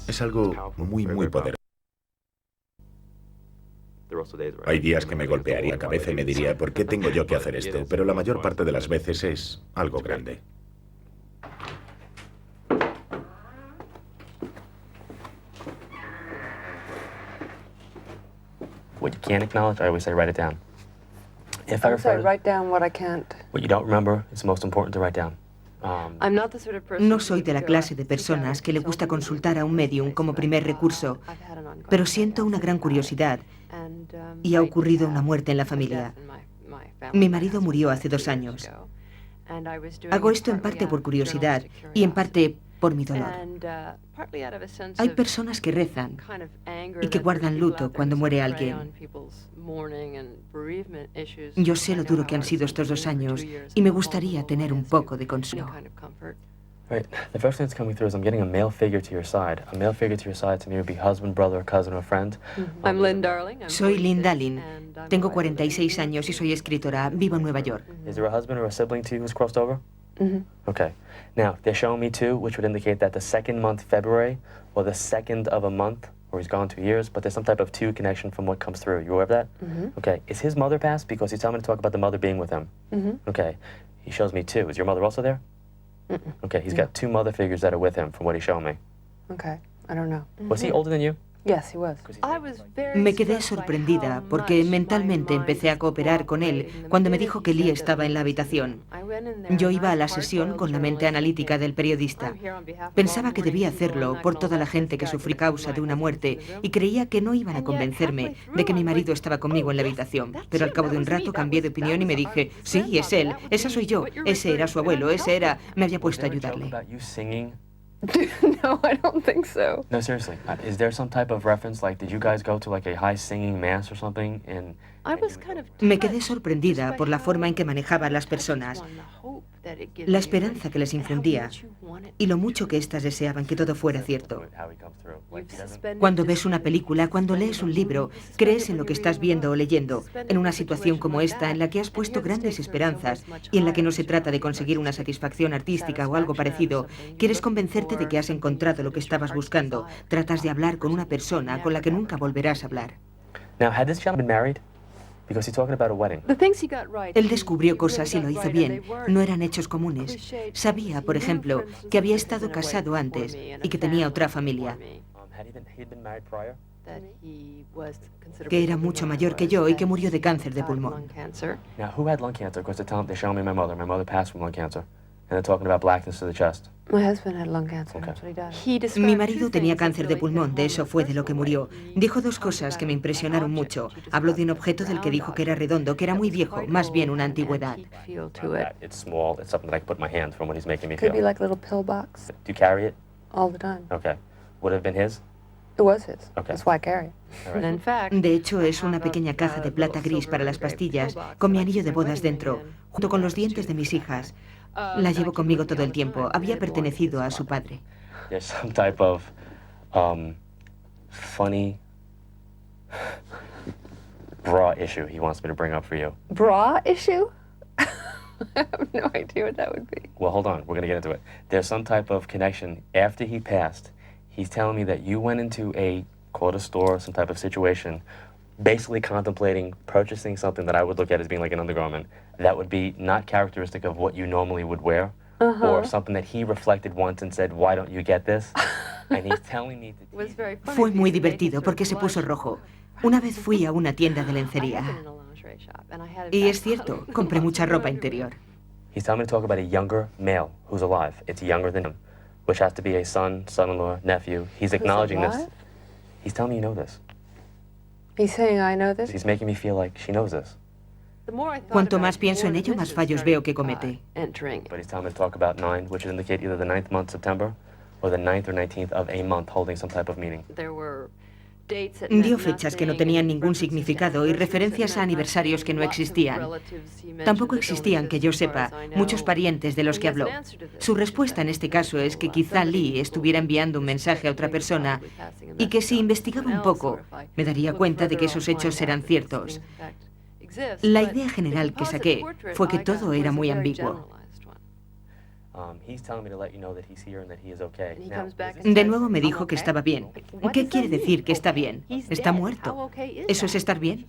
Es algo muy, muy poderoso. Hay días que me golpearía la cabeza y me diría, ¿por qué tengo yo que hacer esto? Pero la mayor parte de las veces es algo grande. What you can't acknowledge, I always say write it down. If I I'm refer sorry, to write down what I can't. what you don't remember, it's most important to write down. No soy de la clase de personas que le gusta consultar a un medium como primer recurso, pero siento una gran curiosidad y ha ocurrido una muerte en la familia. Mi marido murió hace 2 años. Hago esto en parte por curiosidad y en parte por mi dolor. Hay personas que rezan y que guardan luto cuando muere alguien. Yo sé lo duro que han sido estos 2 años y me gustaría tener un poco de consuelo. Right. The first thing that's coming through is I'm getting a male figure to your side. A male figure to your side to me would be husband, brother, cousin, or friend. I'm Lynn Darling. Soy Lynn Darling. Tengo 46 años y soy escritora. Vivo en Nueva York. Is there a husband or a sibling to you who's crossed over? Mm-hmm. Okay. Now, they're showing me 2, which would indicate that the second month, February, or the second of a month, or he's gone 2 years, but there's some type of 2 connection from what comes through. You aware of that? Mm-hmm. Okay. Is his mother passed? Because he's telling me to talk about the mother being with him. Mm-hmm. Okay. He shows me 2. Is your mother also there? Mm-mm. Okay. He's got 2 mother figures that are with him from what he's showing me. Okay, I don't know. Was he older than you? Yes, he was. Me quedé sorprendida porque mentalmente empecé a cooperar con él cuando me dijo que Lee estaba en la habitación. Yo iba a la sesión con la mente analítica del periodista. Pensaba que debía hacerlo por toda la gente que sufrió causa de una muerte y creía que no iban a convencerme de que mi marido estaba conmigo en la habitación. Pero al cabo de un rato cambié de opinión y me dije, sí, es él, esa soy yo, ese era su abuelo, ese era... Me había puesto a ayudarle. No, I don't think so. No, seriously. Is there some type of reference, like, did you guys go to like a high singing mass or something? Me quedé sorprendida por la forma en que manejaba a las personas, la esperanza que les infundía y lo mucho que éstas deseaban que todo fuera cierto. Cuando ves una película, cuando lees un libro, crees en lo que estás viendo o leyendo. En una situación como esta, en la que has puesto grandes esperanzas y en la que no se trata de conseguir una satisfacción artística o algo parecido, quieres convencerte de que has encontrado lo que estabas buscando. Tratas de hablar con una persona con la que nunca volverás a hablar. Now, had this gentleman been married? Because he's talking about a wedding. Él descubrió cosas y lo hizo bien. No eran hechos comunes. Sabía, por ejemplo, que había estado casado antes y que tenía otra familia. Que era mucho mayor que yo y que murió de cáncer de pulmón. Now, who had lung cancer? Because they're showing me my mother. My mother passed from lung cancer. And they're talking about blackness to the chest. My husband had lung cancer. That's what he died. Mi marido tenía cáncer de pulmón, de eso fue de lo que murió. Dijo 2 cosas que me impresionaron mucho. Habló de un objeto del que dijo que era redondo, que era muy viejo, más bien una antigüedad. It's small. It's something I can put in my hand from what he's making me Could feel. be like a little pill box. Do you carry it? All the time. Okay. Would it have been his? It was his. Okay. That's why I carry it. De hecho, es una pequeña caja de plata gris para las pastillas, con mi anillo de bodas dentro, junto con los dientes de mis hijas. La llevo conmigo todo el tiempo. Había pertenecido a su padre. There's some type of funny bra issue he wants me to bring up for you. Bra issue? I have no idea what that would be. Well, hold on. We're going to get into it. There's some type of connection. After he passed, he's telling me that you went into a quarter store, some type of situation, basically contemplating purchasing something that I would look at as being like an undergarment that would be not characteristic of what you normally would wear, or something that he reflected once and said, why don't you get this? And he's telling me that Fue muy divertido porque se puso rojo. Una vez fui a una tienda de lencería. Y es cierto, compré mucha ropa interior. he's telling me to talk about a younger male who's alive. It's younger than him, which has to be a son, son-in-law, nephew. He's acknowledging this. He's telling me you know this. He's saying I know this? He's making me feel like she knows this. Cuanto más pienso en ello, más fallos veo que comete. But he's telling me to talk about 9, which would indicate either the 9th month, September, or the 9th or 19th of a month holding some type of meaning. Dio fechas que no tenían ningún significado y referencias a aniversarios que no existían. Tampoco existían, que yo sepa, muchos parientes de los que habló. Su respuesta en este caso es que quizá Lee estuviera enviando un mensaje a otra persona y que si investigaba un poco, me daría cuenta de que esos hechos eran ciertos. La idea general que saqué fue que todo era muy ambiguo. De nuevo me dijo que estaba bien. ¿Qué quiere decir que está bien? Está muerto. ¿Eso es estar bien?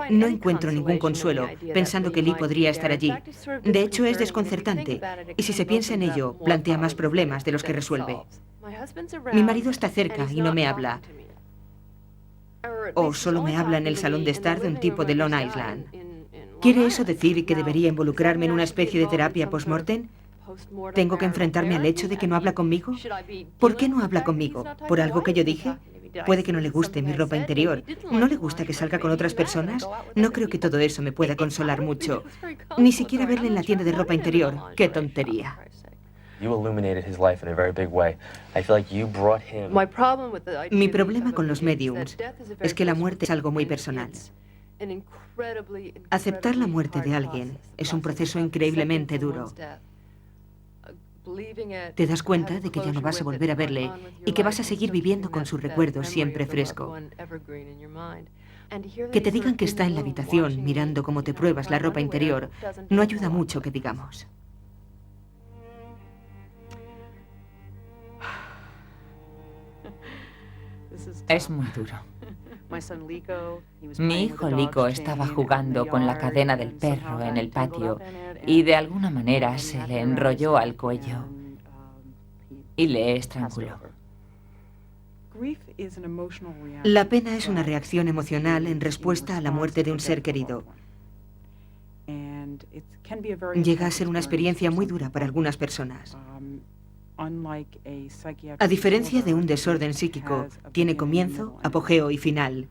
No encuentro ningún consuelo pensando que Lee podría estar allí. De hecho, es desconcertante. Y si se piensa en ello, plantea más problemas de los que resuelve. Mi marido está cerca y no me habla. O solo me habla en el salón de estar de un tipo de Long Island. ¿Quiere eso decir que debería involucrarme en una especie de terapia post-mortem? ¿Tengo que enfrentarme al hecho de que no habla conmigo? ¿Por qué no habla conmigo? ¿Por algo que yo dije? Puede que no le guste mi ropa interior. ¿No le gusta que salga con otras personas? No creo que todo eso me pueda consolar mucho. Ni siquiera verle en la tienda de ropa interior. ¡Qué tontería! Mi problema con los mediums es que la muerte es algo muy personal. Aceptar la muerte de alguien es un proceso increíblemente duro. Te das cuenta de que ya no vas a volver a verle y que vas a seguir viviendo con su recuerdo siempre fresco. Que te digan que está en la habitación mirando cómo te pruebas la ropa interior no ayuda mucho, que digamos. Es muy duro. Mi hijo Lico estaba jugando con la cadena del perro en el patio y de alguna manera se le enrolló al cuello y le estranguló. La pena es una reacción emocional en respuesta a la muerte de un ser querido. Llega a ser una experiencia muy dura para algunas personas. A diferencia de un desorden psíquico, tiene comienzo, apogeo y final,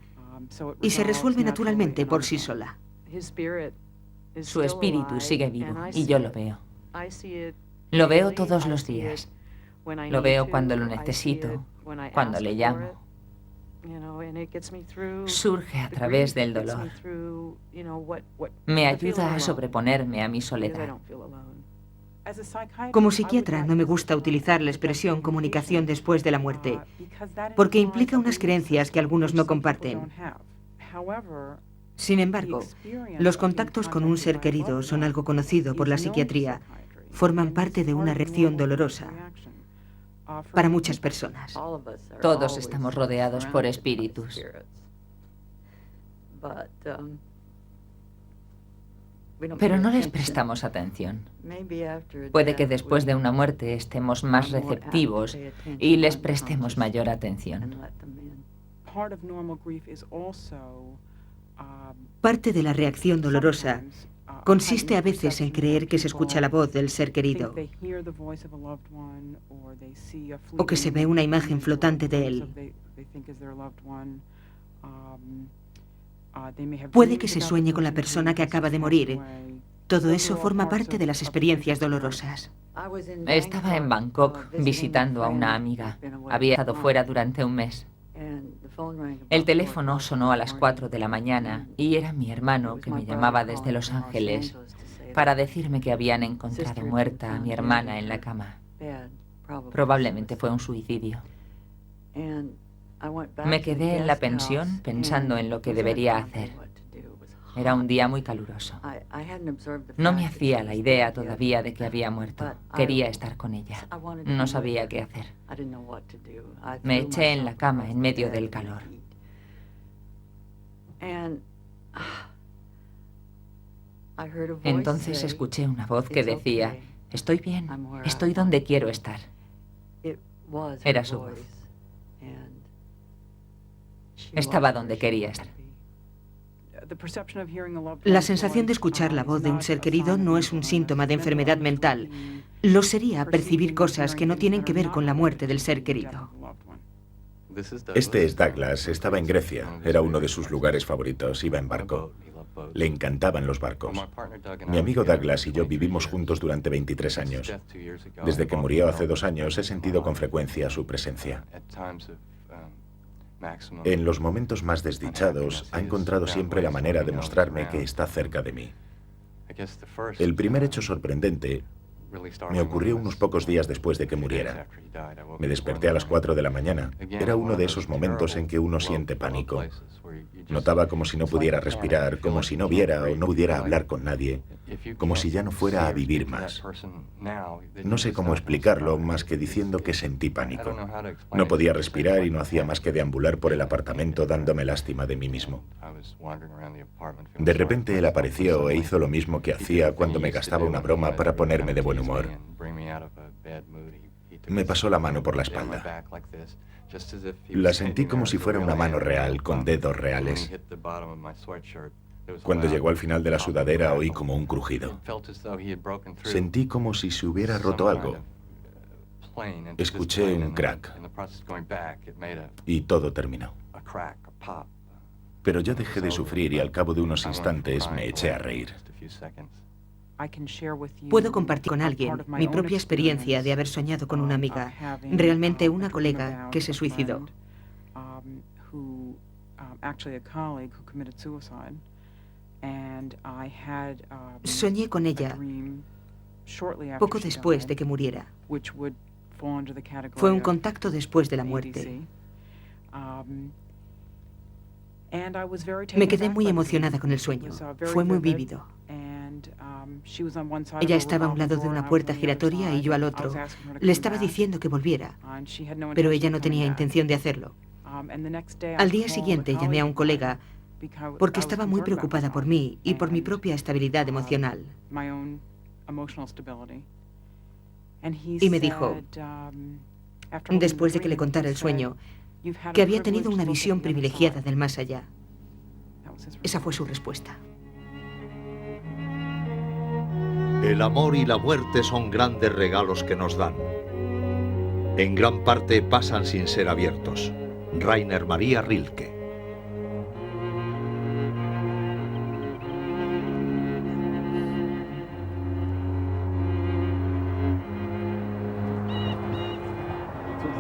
y se resuelve naturalmente por sí sola. Su espíritu sigue vivo y yo lo veo. Lo veo todos los días. Lo veo cuando lo necesito, cuando le llamo. Surge a través del dolor. Me ayuda a sobreponerme a mi soledad. Como psiquiatra, no me gusta utilizar la expresión comunicación después de la muerte, porque implica unas creencias que algunos no comparten. Sin embargo, los contactos con un ser querido son algo conocido por la psiquiatría. Forman parte de una reacción dolorosa para muchas personas. Todos estamos rodeados por espíritus. Pero no les prestamos atención. Puede que después de una muerte estemos más receptivos y les prestemos mayor atención. Parte de la reacción dolorosa consiste a veces en creer que se escucha la voz del ser querido o que se ve una imagen flotante de él. Puede que se sueñe con la persona que acaba de morir. Todo eso forma parte de las experiencias dolorosas. Estaba en Bangkok visitando a una amiga. Había estado fuera durante un mes. El teléfono sonó a las 4 de la mañana y era mi hermano que me llamaba desde Los Ángeles para decirme que habían encontrado muerta a mi hermana en la cama. Probablemente fue un suicidio. Me quedé en la pensión pensando en lo que debería hacer. Era un día muy caluroso. No me hacía la idea todavía de que había muerto. Quería estar con ella. No sabía qué hacer. Me eché en la cama en medio del calor. Entonces escuché una voz que decía, estoy bien, estoy donde quiero estar. Era su voz. Estaba donde quería estar. La sensación de escuchar la voz de un ser querido no es un síntoma de enfermedad mental. Lo sería percibir cosas que no tienen que ver con la muerte del ser querido. Este es Douglas, estaba en Grecia, era uno de sus lugares favoritos, iba en barco. Le encantaban los barcos. Mi amigo Douglas y yo vivimos juntos durante 23 años. Desde que murió hace 2 años he sentido con frecuencia su presencia. En los momentos más desdichados, ha encontrado siempre la manera de mostrarme que está cerca de mí. El primer hecho sorprendente me ocurrió unos pocos días después de que muriera. Me desperté a las 4 de la mañana. Era uno de esos momentos en que uno siente pánico. Notaba como si no pudiera respirar, como si no viera o no pudiera hablar con nadie, como si ya no fuera a vivir más. No sé cómo explicarlo más que diciendo que sentí pánico. No podía respirar y no hacía más que deambular por el apartamento dándome lástima de mí mismo. De repente él apareció e hizo lo mismo que hacía cuando me gastaba una broma para ponerme de buen humor. Me pasó la mano por la espalda. La sentí como si fuera una mano real, con dedos reales. Cuando llegó al final de la sudadera oí como un crujido. Sentí como si se hubiera roto algo. Escuché un crack. Y todo terminó. Pero yo dejé de sufrir y al cabo de unos instantes me eché a reír. Puedo compartir con alguien mi propia experiencia de haber soñado con una amiga, realmente una colega que se suicidó. Soñé con ella poco después de que muriera. Fue un contacto después de la muerte. Me quedé muy emocionada con el sueño. Fue muy vívido. Ella estaba a un lado de una puerta giratoria y yo al otro. Le estaba diciendo que volviera, pero ella no tenía intención de hacerlo. Al día siguiente llamé a un colega porque estaba muy preocupada por mí y por mi propia estabilidad emocional. Y me dijo, después de que le contara el sueño, que había tenido una visión privilegiada del más allá. Esa fue su respuesta. El amor y la muerte son grandes regalos que nos dan. En gran parte pasan sin ser abiertos. Rainer Maria Rilke.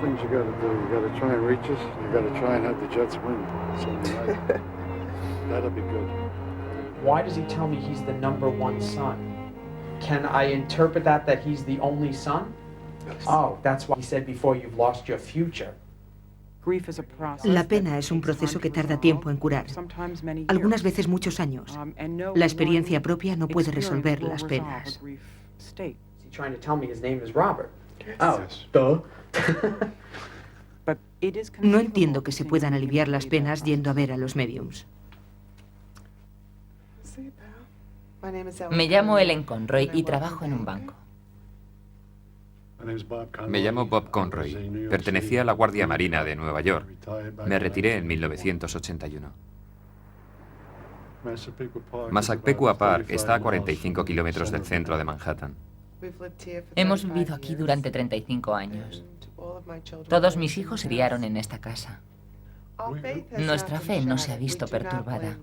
Things you gotta do. You gotta try and reach us. You gotta try and have the Jets win. So that'll be good. Why does he tell me he's the #1 son? Can I interpret that he's the only son? Oh, that's why he said before you've lost your future. La pena es un proceso que tarda tiempo en curar, algunas veces muchos años. La experiencia propia no puede resolver las penas. Is he trying to tell me his name is Robert? Oh, duh. No entiendo que se puedan aliviar las penas yendo a ver a los mediums. Me llamo Ellen Conroy y trabajo en un banco. Me llamo Bob Conroy. Pertenecía a la Guardia Marina de Nueva York. Me retiré en 1981. Massapequa Park está a 45 kilómetros del centro de Manhattan. Hemos vivido aquí durante 35 años. Todos mis hijos se criaron en esta casa. Nuestra fe no se ha visto perturbada.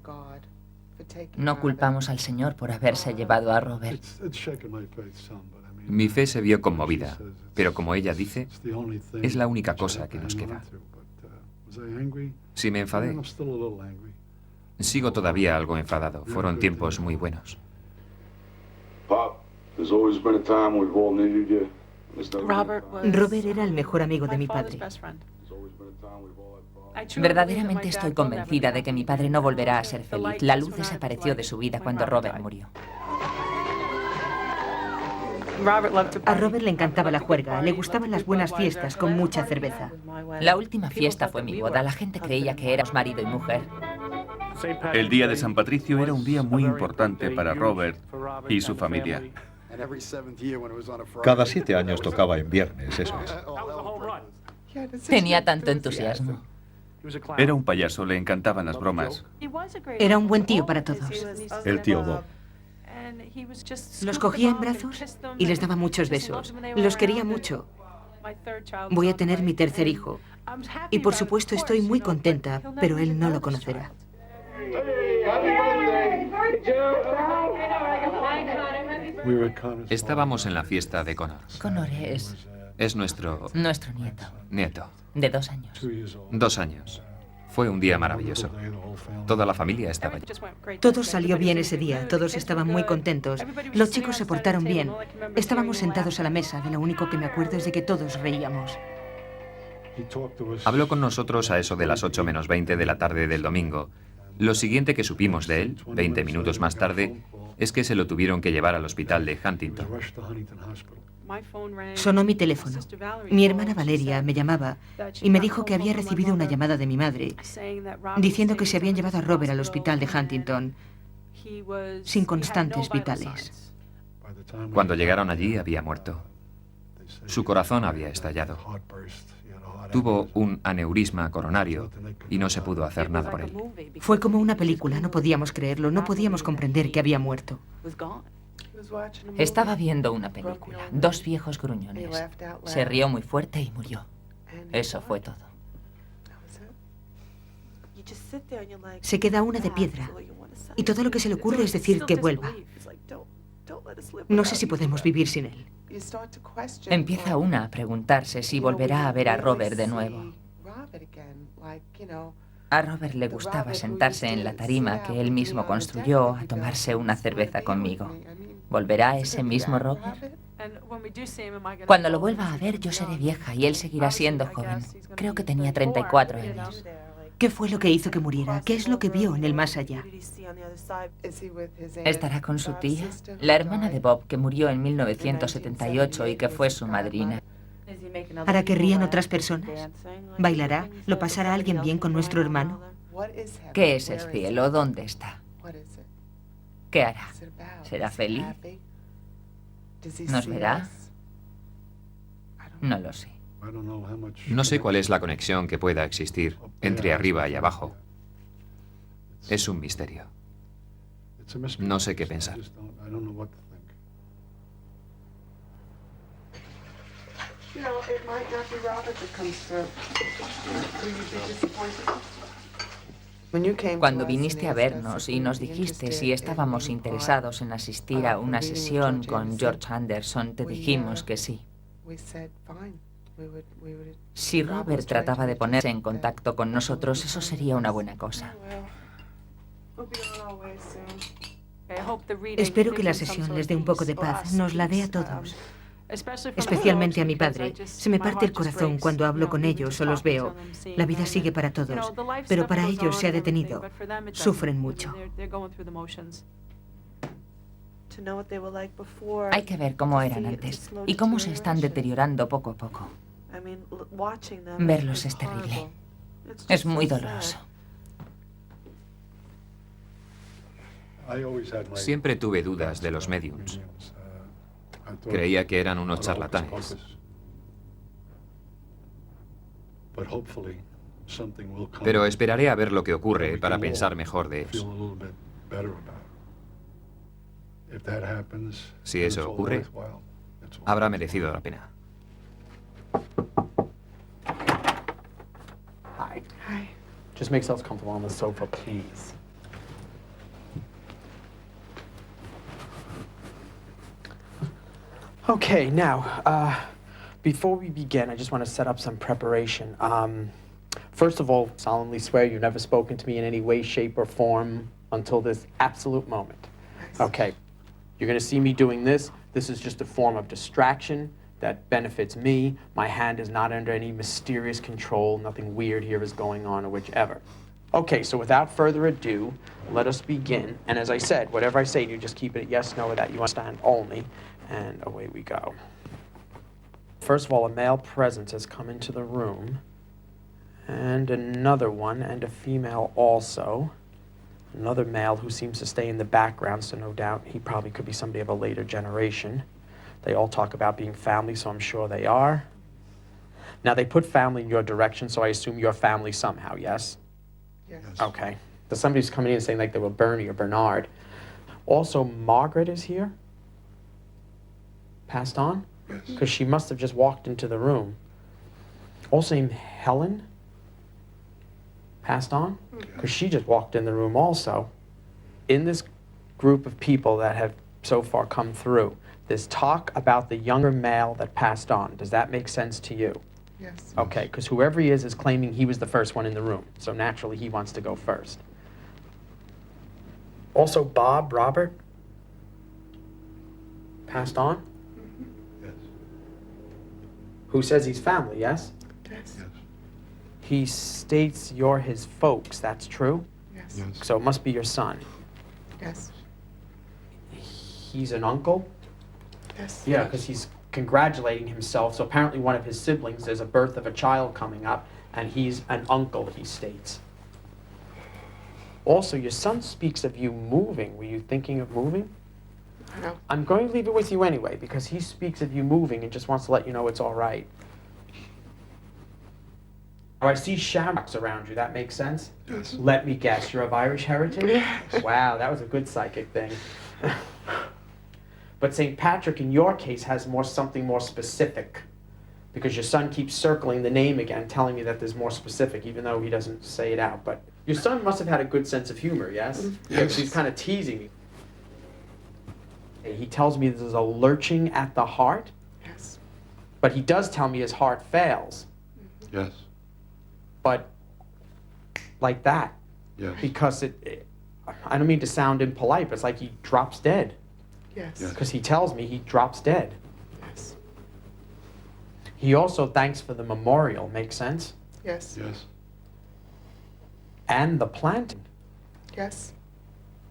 No culpamos al Señor por haberse llevado a Robert. Mi fe se vio conmovida, pero como ella dice, es la única cosa que nos queda. Si me enfadé, sigo todavía algo enfadado. Fueron tiempos muy buenos. Robert era el mejor amigo de mi padre. Verdaderamente estoy convencida de que mi padre no volverá a ser feliz. La luz desapareció de su vida cuando Robert murió. A Robert le encantaba la juerga, le gustaban las buenas fiestas con mucha cerveza. La última fiesta fue mi boda. La gente creía que éramos marido y mujer. El día de San Patricio era un día muy importante para Robert y su familia. Cada 7 años tocaba en viernes, eso es. Tenía tanto entusiasmo. Era un payaso, le encantaban las bromas. Era un buen tío para todos. El tío Bob. Los cogía en brazos y les daba muchos besos. Los quería mucho. Voy a tener mi tercer hijo. Y por supuesto estoy muy contenta, pero él no lo conocerá. Estábamos en la fiesta de Connor. Connor es nuestro nieto. Nieto. De 2 años. 2 años. Fue un día maravilloso. Toda la familia estaba allí. Todo salió bien ese día, todos estaban muy contentos. Los chicos se portaron bien. Estábamos sentados a la mesa, de lo único que me acuerdo es de que todos reíamos. Habló con nosotros a eso de las 8 menos 20 de la tarde del domingo. Lo siguiente que supimos de él, 20 minutos más tarde, es que se lo tuvieron que llevar al hospital de Huntington. Sonó mi teléfono. Mi hermana Valeria me llamaba y me dijo que había recibido una llamada de mi madre diciendo que se habían llevado a Robert al hospital de Huntington sin constantes vitales. Cuando llegaron allí había muerto. Su corazón había estallado. Tuvo un aneurisma coronario y no se pudo hacer nada por él. Fue como una película, no podíamos creerlo, no podíamos comprender que había muerto. Estaba viendo una película, 2 viejos gruñones. Se rió muy fuerte y murió. Eso fue todo. Se queda una de piedra y todo lo que se le ocurre es decir que vuelva. No sé si podemos vivir sin él. Empieza una a preguntarse si volverá a ver a Robert de nuevo. A Robert le gustaba sentarse en la tarima que él mismo construyó a tomarse una cerveza conmigo. ¿Volverá ese mismo Robert? Cuando lo vuelva a ver, yo seré vieja y él seguirá siendo joven. Creo que tenía 34 años. ¿Qué fue lo que hizo que muriera? ¿Qué es lo que vio en el más allá? ¿Estará con su tía? La hermana de Bob, que murió en 1978 y que fue su madrina. ¿Hará que rían otras personas? ¿Bailará? ¿Lo pasará alguien bien con nuestro hermano? ¿Qué es el cielo? ¿Dónde está? ¿Qué hará? ¿Será feliz? ¿Nos verá? No lo sé. No sé cuál es la conexión que pueda existir entre arriba y abajo. Es un misterio. No sé qué pensar. Cuando viniste a vernos y nos dijiste si estábamos interesados en asistir a una sesión con George Anderson, te dijimos que sí. Si Robert trataba de ponerse en contacto con nosotros, eso sería una buena cosa. Espero que la sesión les dé un poco de paz, nos la dé a todos. Especialmente a mi padre. Se me parte el corazón cuando hablo con ellos o los veo. La vida sigue para todos, pero para ellos se ha detenido. Sufren mucho. Hay que ver cómo eran antes y cómo se están deteriorando poco a poco. Verlos es terrible. Es muy doloroso. Siempre tuve dudas de los mediums. Creía que eran unos charlatanes. Pero esperaré a ver lo que ocurre para pensar mejor de ellos. Si eso ocurre, habrá merecido la pena. Hi. Hi. Just make yourselves comfortable on the sofa, please. Okay, now, before we begin, I just want to set up some preparation. First of all, solemnly swear you've never spoken to me in any way, shape, or form until this absolute moment. Okay, you're going to see me doing this. This is just a form of distraction that benefits me. My hand is not under any mysterious control. Nothing weird here is going on or whichever. Okay, so without further ado, let us begin. And as I said, whatever I say to you, just keep it yes, no, or that you understand only. And away we go. First of all, a male presence has come into the room. And another one, and a female also. Another male who seems to stay in the background, so no doubt he probably could be somebody of a later generation. They all talk about being family, so I'm sure they are. Now, they put family in your direction, so I assume you're family somehow, yes? Yes. Okay. So somebody's coming in and saying like they were Bernie or Bernard. Also, Margaret is here? Passed on? Yes. Because she must have just walked into the room. Also named Helen? Passed on? Because she just walked in the room also. In this group of people that have so far come through, there's talk about the younger male that passed on. Does that make sense to you? Yes. Okay, because whoever he is claiming he was the first one in the room. So naturally, he wants to go first. Also, Bob, Robert, passed on? Yes. Who says he's family, yes? Yes. He states you're his folks, that's true? Yes. So it must be your son. Yes. He's an uncle? Yes. Yeah, because he's congratulating himself. So apparently one of his siblings, there's a birth of a child coming up, and he's an uncle, he states. Also, your son speaks of you moving. Were you thinking of moving? No. I'm going to leave it with you anyway, because he speaks of you moving and just wants to let you know it's all right. Oh, I see shamrocks around you. That makes sense? Yes. Let me guess. You're of Irish heritage? Yes. Wow, that was a good psychic thing. But St. Patrick, in your case, has something more specific. Because your son keeps circling the name again, telling me that there's more specific, even though he doesn't say it out. But your son must have had a good sense of humor, yes? Yes. He's kind of teasing me. He tells me there's a lurching at the heart. Yes. But he does tell me his heart fails. Yes. But like that. Yes. Because I don't mean to sound impolite, but it's like he drops dead. Yes. Because he tells me he drops dead. Yes. He also thanks for the memorial, make sense? Yes. Yes. And the planting. Yes.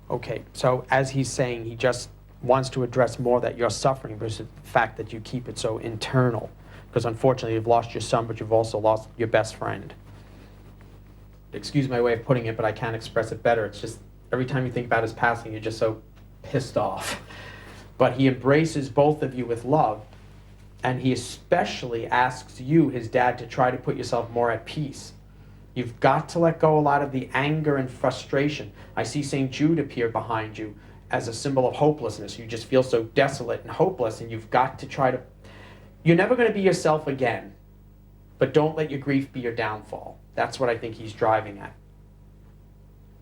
Okay, so as he's saying, he just wants to address more that you're suffering versus the fact that you keep it so internal. Because unfortunately, you've lost your son, but you've also lost your best friend. Excuse my way of putting it, but I can't express it better. It's just every time you think about his passing, you're just so pissed off. But he embraces both of you with love, and he especially asks you, his dad, to try to put yourself more at peace. You've got to let go a lot of the anger and frustration. I see St. Jude appear behind you as a symbol of hopelessness. You just feel so desolate and hopeless, and you've got to try to... You're never going to be yourself again, but don't let your grief be your downfall. That's what I think he's driving at.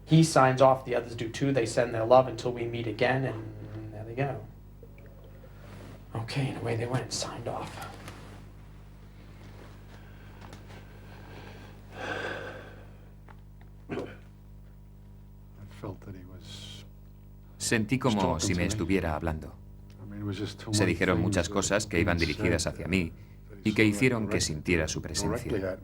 He signs off, the others do too. They send their love until we meet again, and there they go. Okay, and away they went, signed off. Sentí como si me estuviera hablando. Se dijeron muchas cosas que iban dirigidas hacia mí y que hicieron que sintiera su presencia.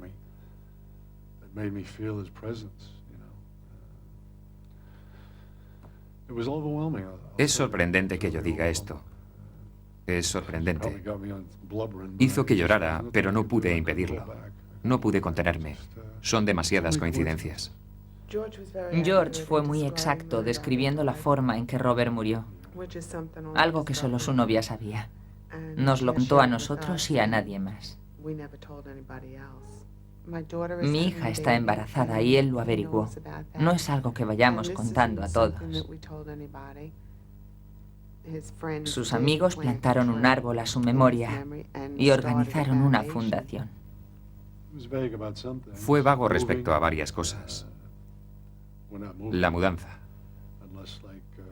Es sorprendente que yo diga esto. Es sorprendente. Hizo que llorara, pero no pude impedirlo. No pude contenerme. Son demasiadas coincidencias. George fue muy exacto describiendo la forma en que Robert murió. Algo que solo su novia sabía. Nos lo contó a nosotros y a nadie más. Mi hija está embarazada y él lo averiguó. No es algo que vayamos contando a todos. Sus amigos plantaron un árbol a su memoria y organizaron una fundación. Fue vago respecto a varias cosas. La mudanza.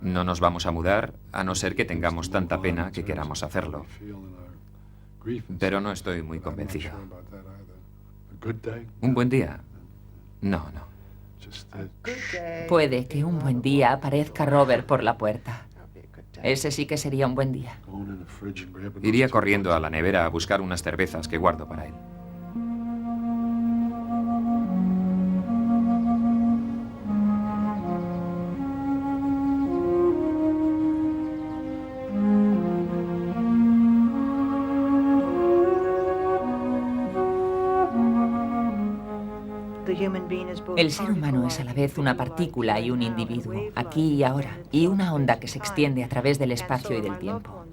No nos vamos a mudar a no ser que tengamos tanta pena que queramos hacerlo. Pero no estoy muy convencido. ¿Un buen día? No, no. Puede que un buen día aparezca Robert por la puerta. Ese sí que sería un buen día. Iría corriendo a la nevera a buscar unas cervezas que guardo para él. El ser humano es a la vez una partícula y un individuo, aquí y ahora, y una onda que se extiende a través del espacio y del tiempo.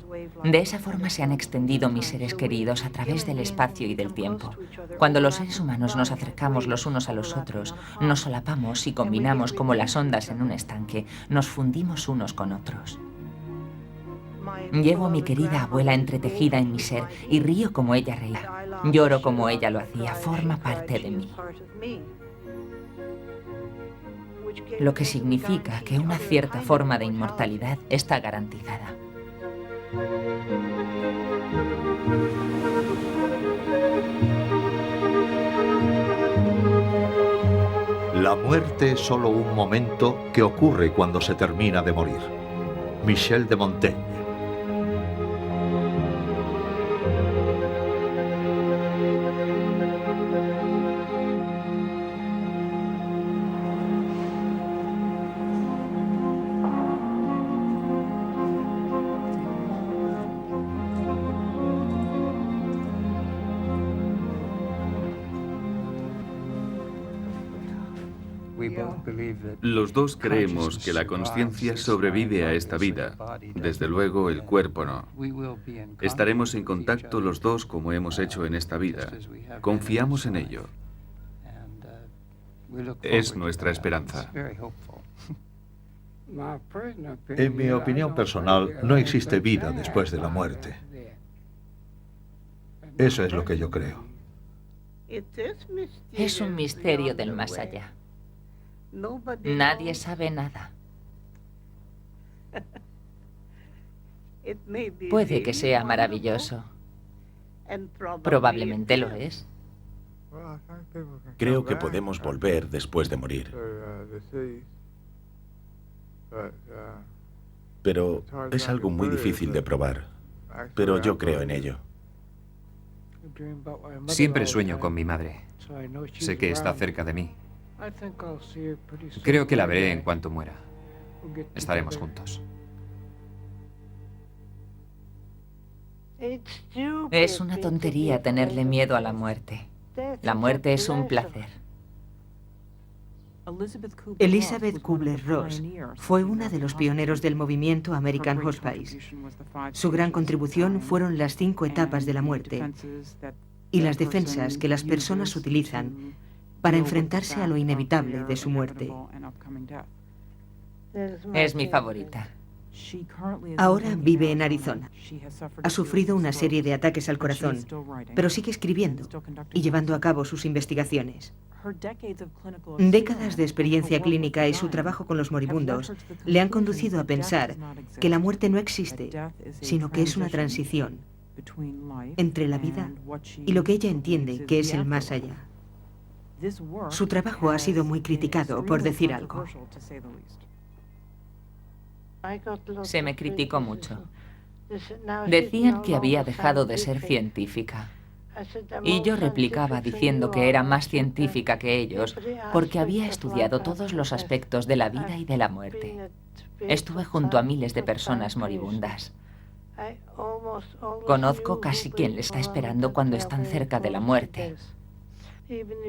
De esa forma se han extendido mis seres queridos a través del espacio y del tiempo. Cuando los seres humanos nos acercamos los unos a los otros, nos solapamos y combinamos como las ondas en un estanque, nos fundimos unos con otros. Llevo a mi querida abuela entretejida en mi ser y río como ella reía. Lloro como ella lo hacía, forma parte de mí. Lo que significa que una cierta forma de inmortalidad está garantizada. La muerte es solo un momento que ocurre cuando se termina de morir. Michel de Montaigne. Los dos creemos que la conciencia sobrevive a esta vida. Desde luego, el cuerpo no. Estaremos en contacto los dos como hemos hecho en esta vida. Confiamos en ello. Es nuestra esperanza. En mi opinión personal, no existe vida después de la muerte. Eso es lo que yo creo. Es un misterio del más allá. Nadie sabe nada. Puede que sea maravilloso. Probablemente lo es. Creo que podemos volver después de morir. Pero es algo muy difícil de probar. Pero yo creo en ello. Siempre sueño con mi madre. Sé que está cerca de mí. Creo que la veré en cuanto muera. Estaremos juntos. Es una tontería tenerle miedo a la muerte. La muerte es un placer. Elizabeth Kubler-Ross fue una de los pioneros del movimiento American Hospice. Su gran contribución fueron las 5 etapas de la muerte y las defensas que las personas utilizan para enfrentarse a lo inevitable de su muerte. Es mi favorita. Ahora vive en Arizona. Ha sufrido una serie de ataques al corazón, pero sigue escribiendo y llevando a cabo sus investigaciones. Décadas de experiencia clínica y su trabajo con los moribundos le han conducido a pensar que la muerte no existe, sino que es una transición entre la vida y lo que ella entiende que es el más allá. Su trabajo ha sido muy criticado, por decir algo. Se me criticó mucho. Decían que había dejado de ser científica. Y yo replicaba diciendo que era más científica que ellos porque había estudiado todos los aspectos de la vida y de la muerte. Estuve junto a miles de personas moribundas. Conozco casi quien le está esperando cuando están cerca de la muerte.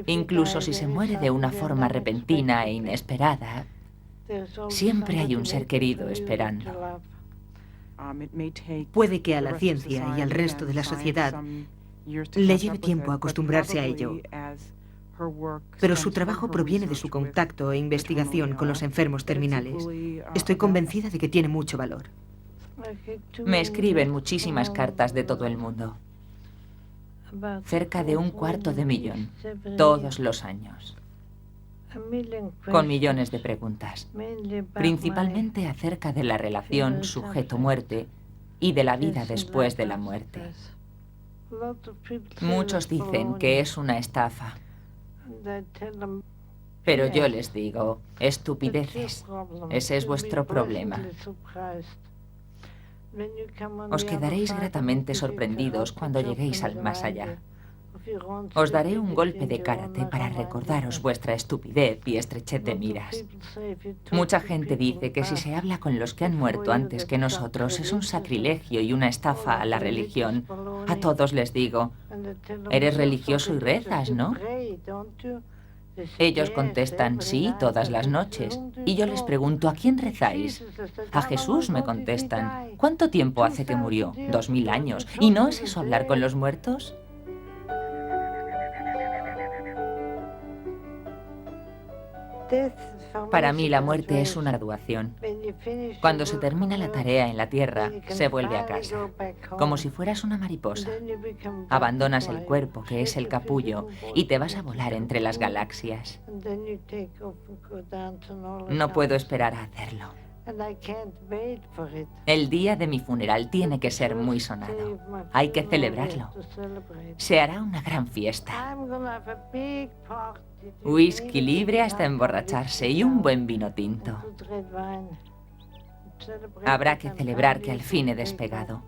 Incluso si se muere de una forma repentina e inesperada, siempre hay un ser querido esperando. Puede que a la ciencia y al resto de la sociedad le lleve tiempo acostumbrarse a ello, pero su trabajo proviene de su contacto e investigación con los enfermos terminales. Estoy convencida de que tiene mucho valor. Me escriben muchísimas cartas de todo el mundo. Cerca de 250.000 todos los años. Con millones de preguntas, principalmente acerca de la relación sujeto-muerte y de la vida después de la muerte. Muchos dicen que es una estafa, pero yo les digo, estupideces, ese es vuestro problema. Os quedaréis gratamente sorprendidos cuando lleguéis al más allá. Os daré un golpe de karate para recordaros vuestra estupidez y estrechez de miras. Mucha gente dice que si se habla con los que han muerto antes que nosotros es un sacrilegio y una estafa a la religión. A todos les digo, eres religioso y rezas, ¿no? Ellos contestan, sí, todas las noches. Y yo les pregunto, ¿a quién rezáis? A Jesús, me contestan. ¿Cuánto tiempo hace que murió? 2000 años. ¿Y no es eso hablar con los muertos? Para mí la muerte es una graduación. Cuando se termina la tarea en la tierra, se vuelve a casa, como si fueras una mariposa. Abandonas el cuerpo, que es el capullo, y te vas a volar entre las galaxias. No puedo esperar a hacerlo. El día de mi funeral tiene que ser muy sonado. Hay que celebrarlo. Se hará una gran fiesta. Whisky libre hasta emborracharse y un buen vino tinto. Habrá que celebrar que al fin he despegado.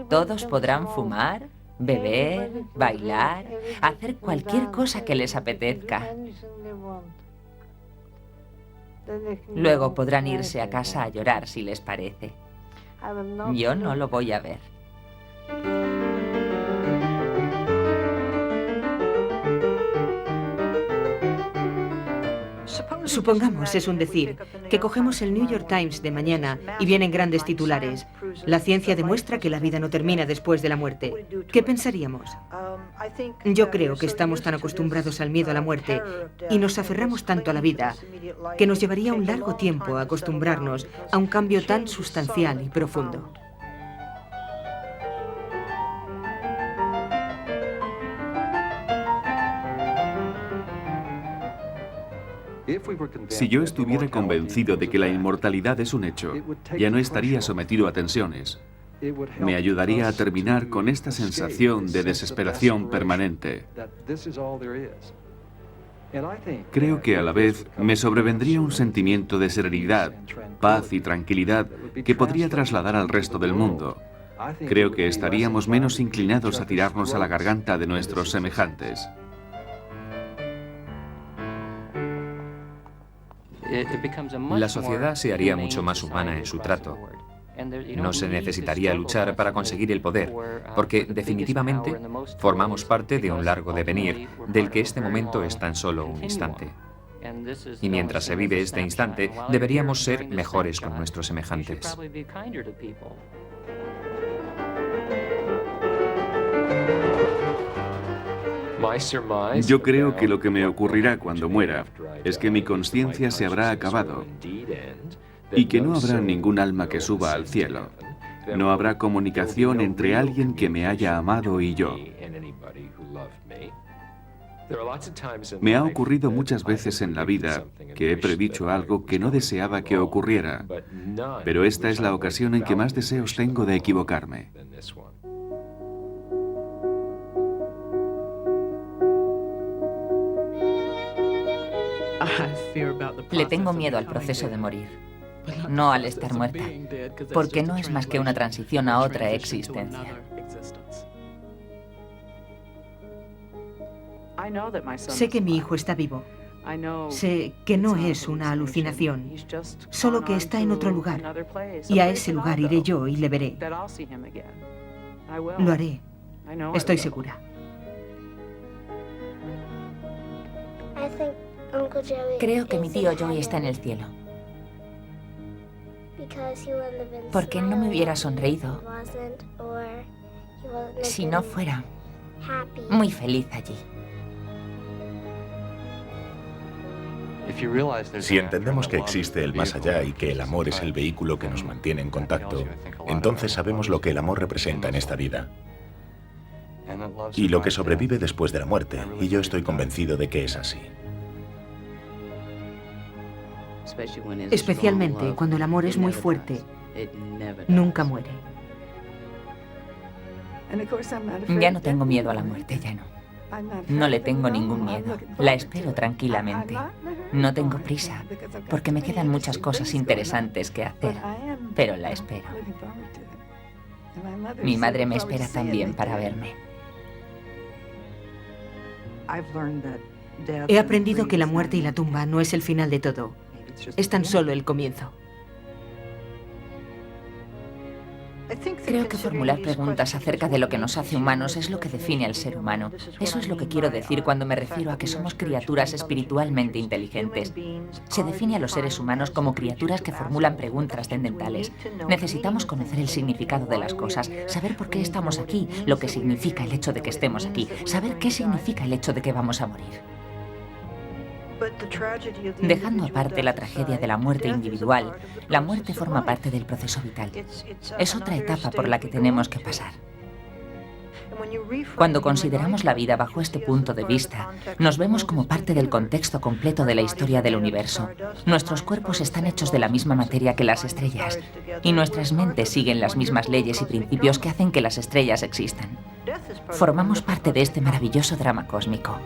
Todos podrán fumar, beber, bailar, hacer cualquier cosa que les apetezca. Luego podrán irse a casa a llorar si les parece. Yo no lo voy a ver. Supongamos, es un decir, que cogemos el New York Times de mañana y vienen grandes titulares. La ciencia demuestra que la vida no termina después de la muerte. ¿Qué pensaríamos? Yo creo que estamos tan acostumbrados al miedo a la muerte y nos aferramos tanto a la vida que nos llevaría un largo tiempo acostumbrarnos a un cambio tan sustancial y profundo. Si yo estuviera convencido de que la inmortalidad es un hecho, ya no estaría sometido a tensiones. Me ayudaría a terminar con esta sensación de desesperación permanente. Creo que a la vez me sobrevendría un sentimiento de serenidad, paz y tranquilidad que podría trasladar al resto del mundo. Creo que estaríamos menos inclinados a tirarnos a la garganta de nuestros semejantes. La sociedad se haría mucho más humana en su trato. No se necesitaría luchar para conseguir el poder, porque definitivamente formamos parte de un largo devenir del que este momento es tan solo un instante. Y mientras se vive este instante, deberíamos ser mejores con nuestros semejantes. Yo creo que lo que me ocurrirá cuando muera es que mi conciencia se habrá acabado y que no habrá ningún alma que suba al cielo. No habrá comunicación entre alguien que me haya amado y yo. Me ha ocurrido muchas veces en la vida que he predicho algo que no deseaba que ocurriera, pero esta es la ocasión en que más deseos tengo de equivocarme. Le tengo miedo al proceso de morir, no al estar muerta, porque no es más que una transición a otra existencia. Sé que mi hijo está vivo. Sé que no es una alucinación, solo que está en otro lugar. Y a ese lugar iré yo y le veré. Lo haré. Estoy segura. Creo que mi tío Joey está en el cielo. Porque no me hubiera sonreído si no fuera muy feliz allí. Si entendemos que existe el más allá y que el amor es el vehículo que nos mantiene en contacto, entonces sabemos lo que el amor representa en esta vida y lo que sobrevive después de la muerte, y yo estoy convencido de que es así. Especialmente cuando el amor es muy fuerte, nunca muere. Ya no tengo miedo a la muerte, ya no. No le tengo ningún miedo. La espero tranquilamente. No tengo prisa, porque me quedan muchas cosas interesantes que hacer, pero la espero. Mi madre me espera también para verme. He aprendido que la muerte y la tumba no es el final de todo. Es tan solo el comienzo. Creo que formular preguntas acerca de lo que nos hace humanos es lo que define al ser humano. Eso es lo que quiero decir cuando me refiero a que somos criaturas espiritualmente inteligentes. Se define a los seres humanos como criaturas que formulan preguntas trascendentales. Necesitamos conocer el significado de las cosas, saber por qué estamos aquí, lo que significa el hecho de que estemos aquí, saber qué significa el hecho de que vamos a morir. Dejando aparte la tragedia de la muerte individual, la muerte forma parte del proceso vital. Es otra etapa por la que tenemos que pasar. Cuando consideramos la vida bajo este punto de vista, nos vemos como parte del contexto completo de la historia del universo. Nuestros cuerpos están hechos de la misma materia que las estrellas, y nuestras mentes siguen las mismas leyes y principios que hacen que las estrellas existan. Formamos parte de este maravilloso drama cósmico.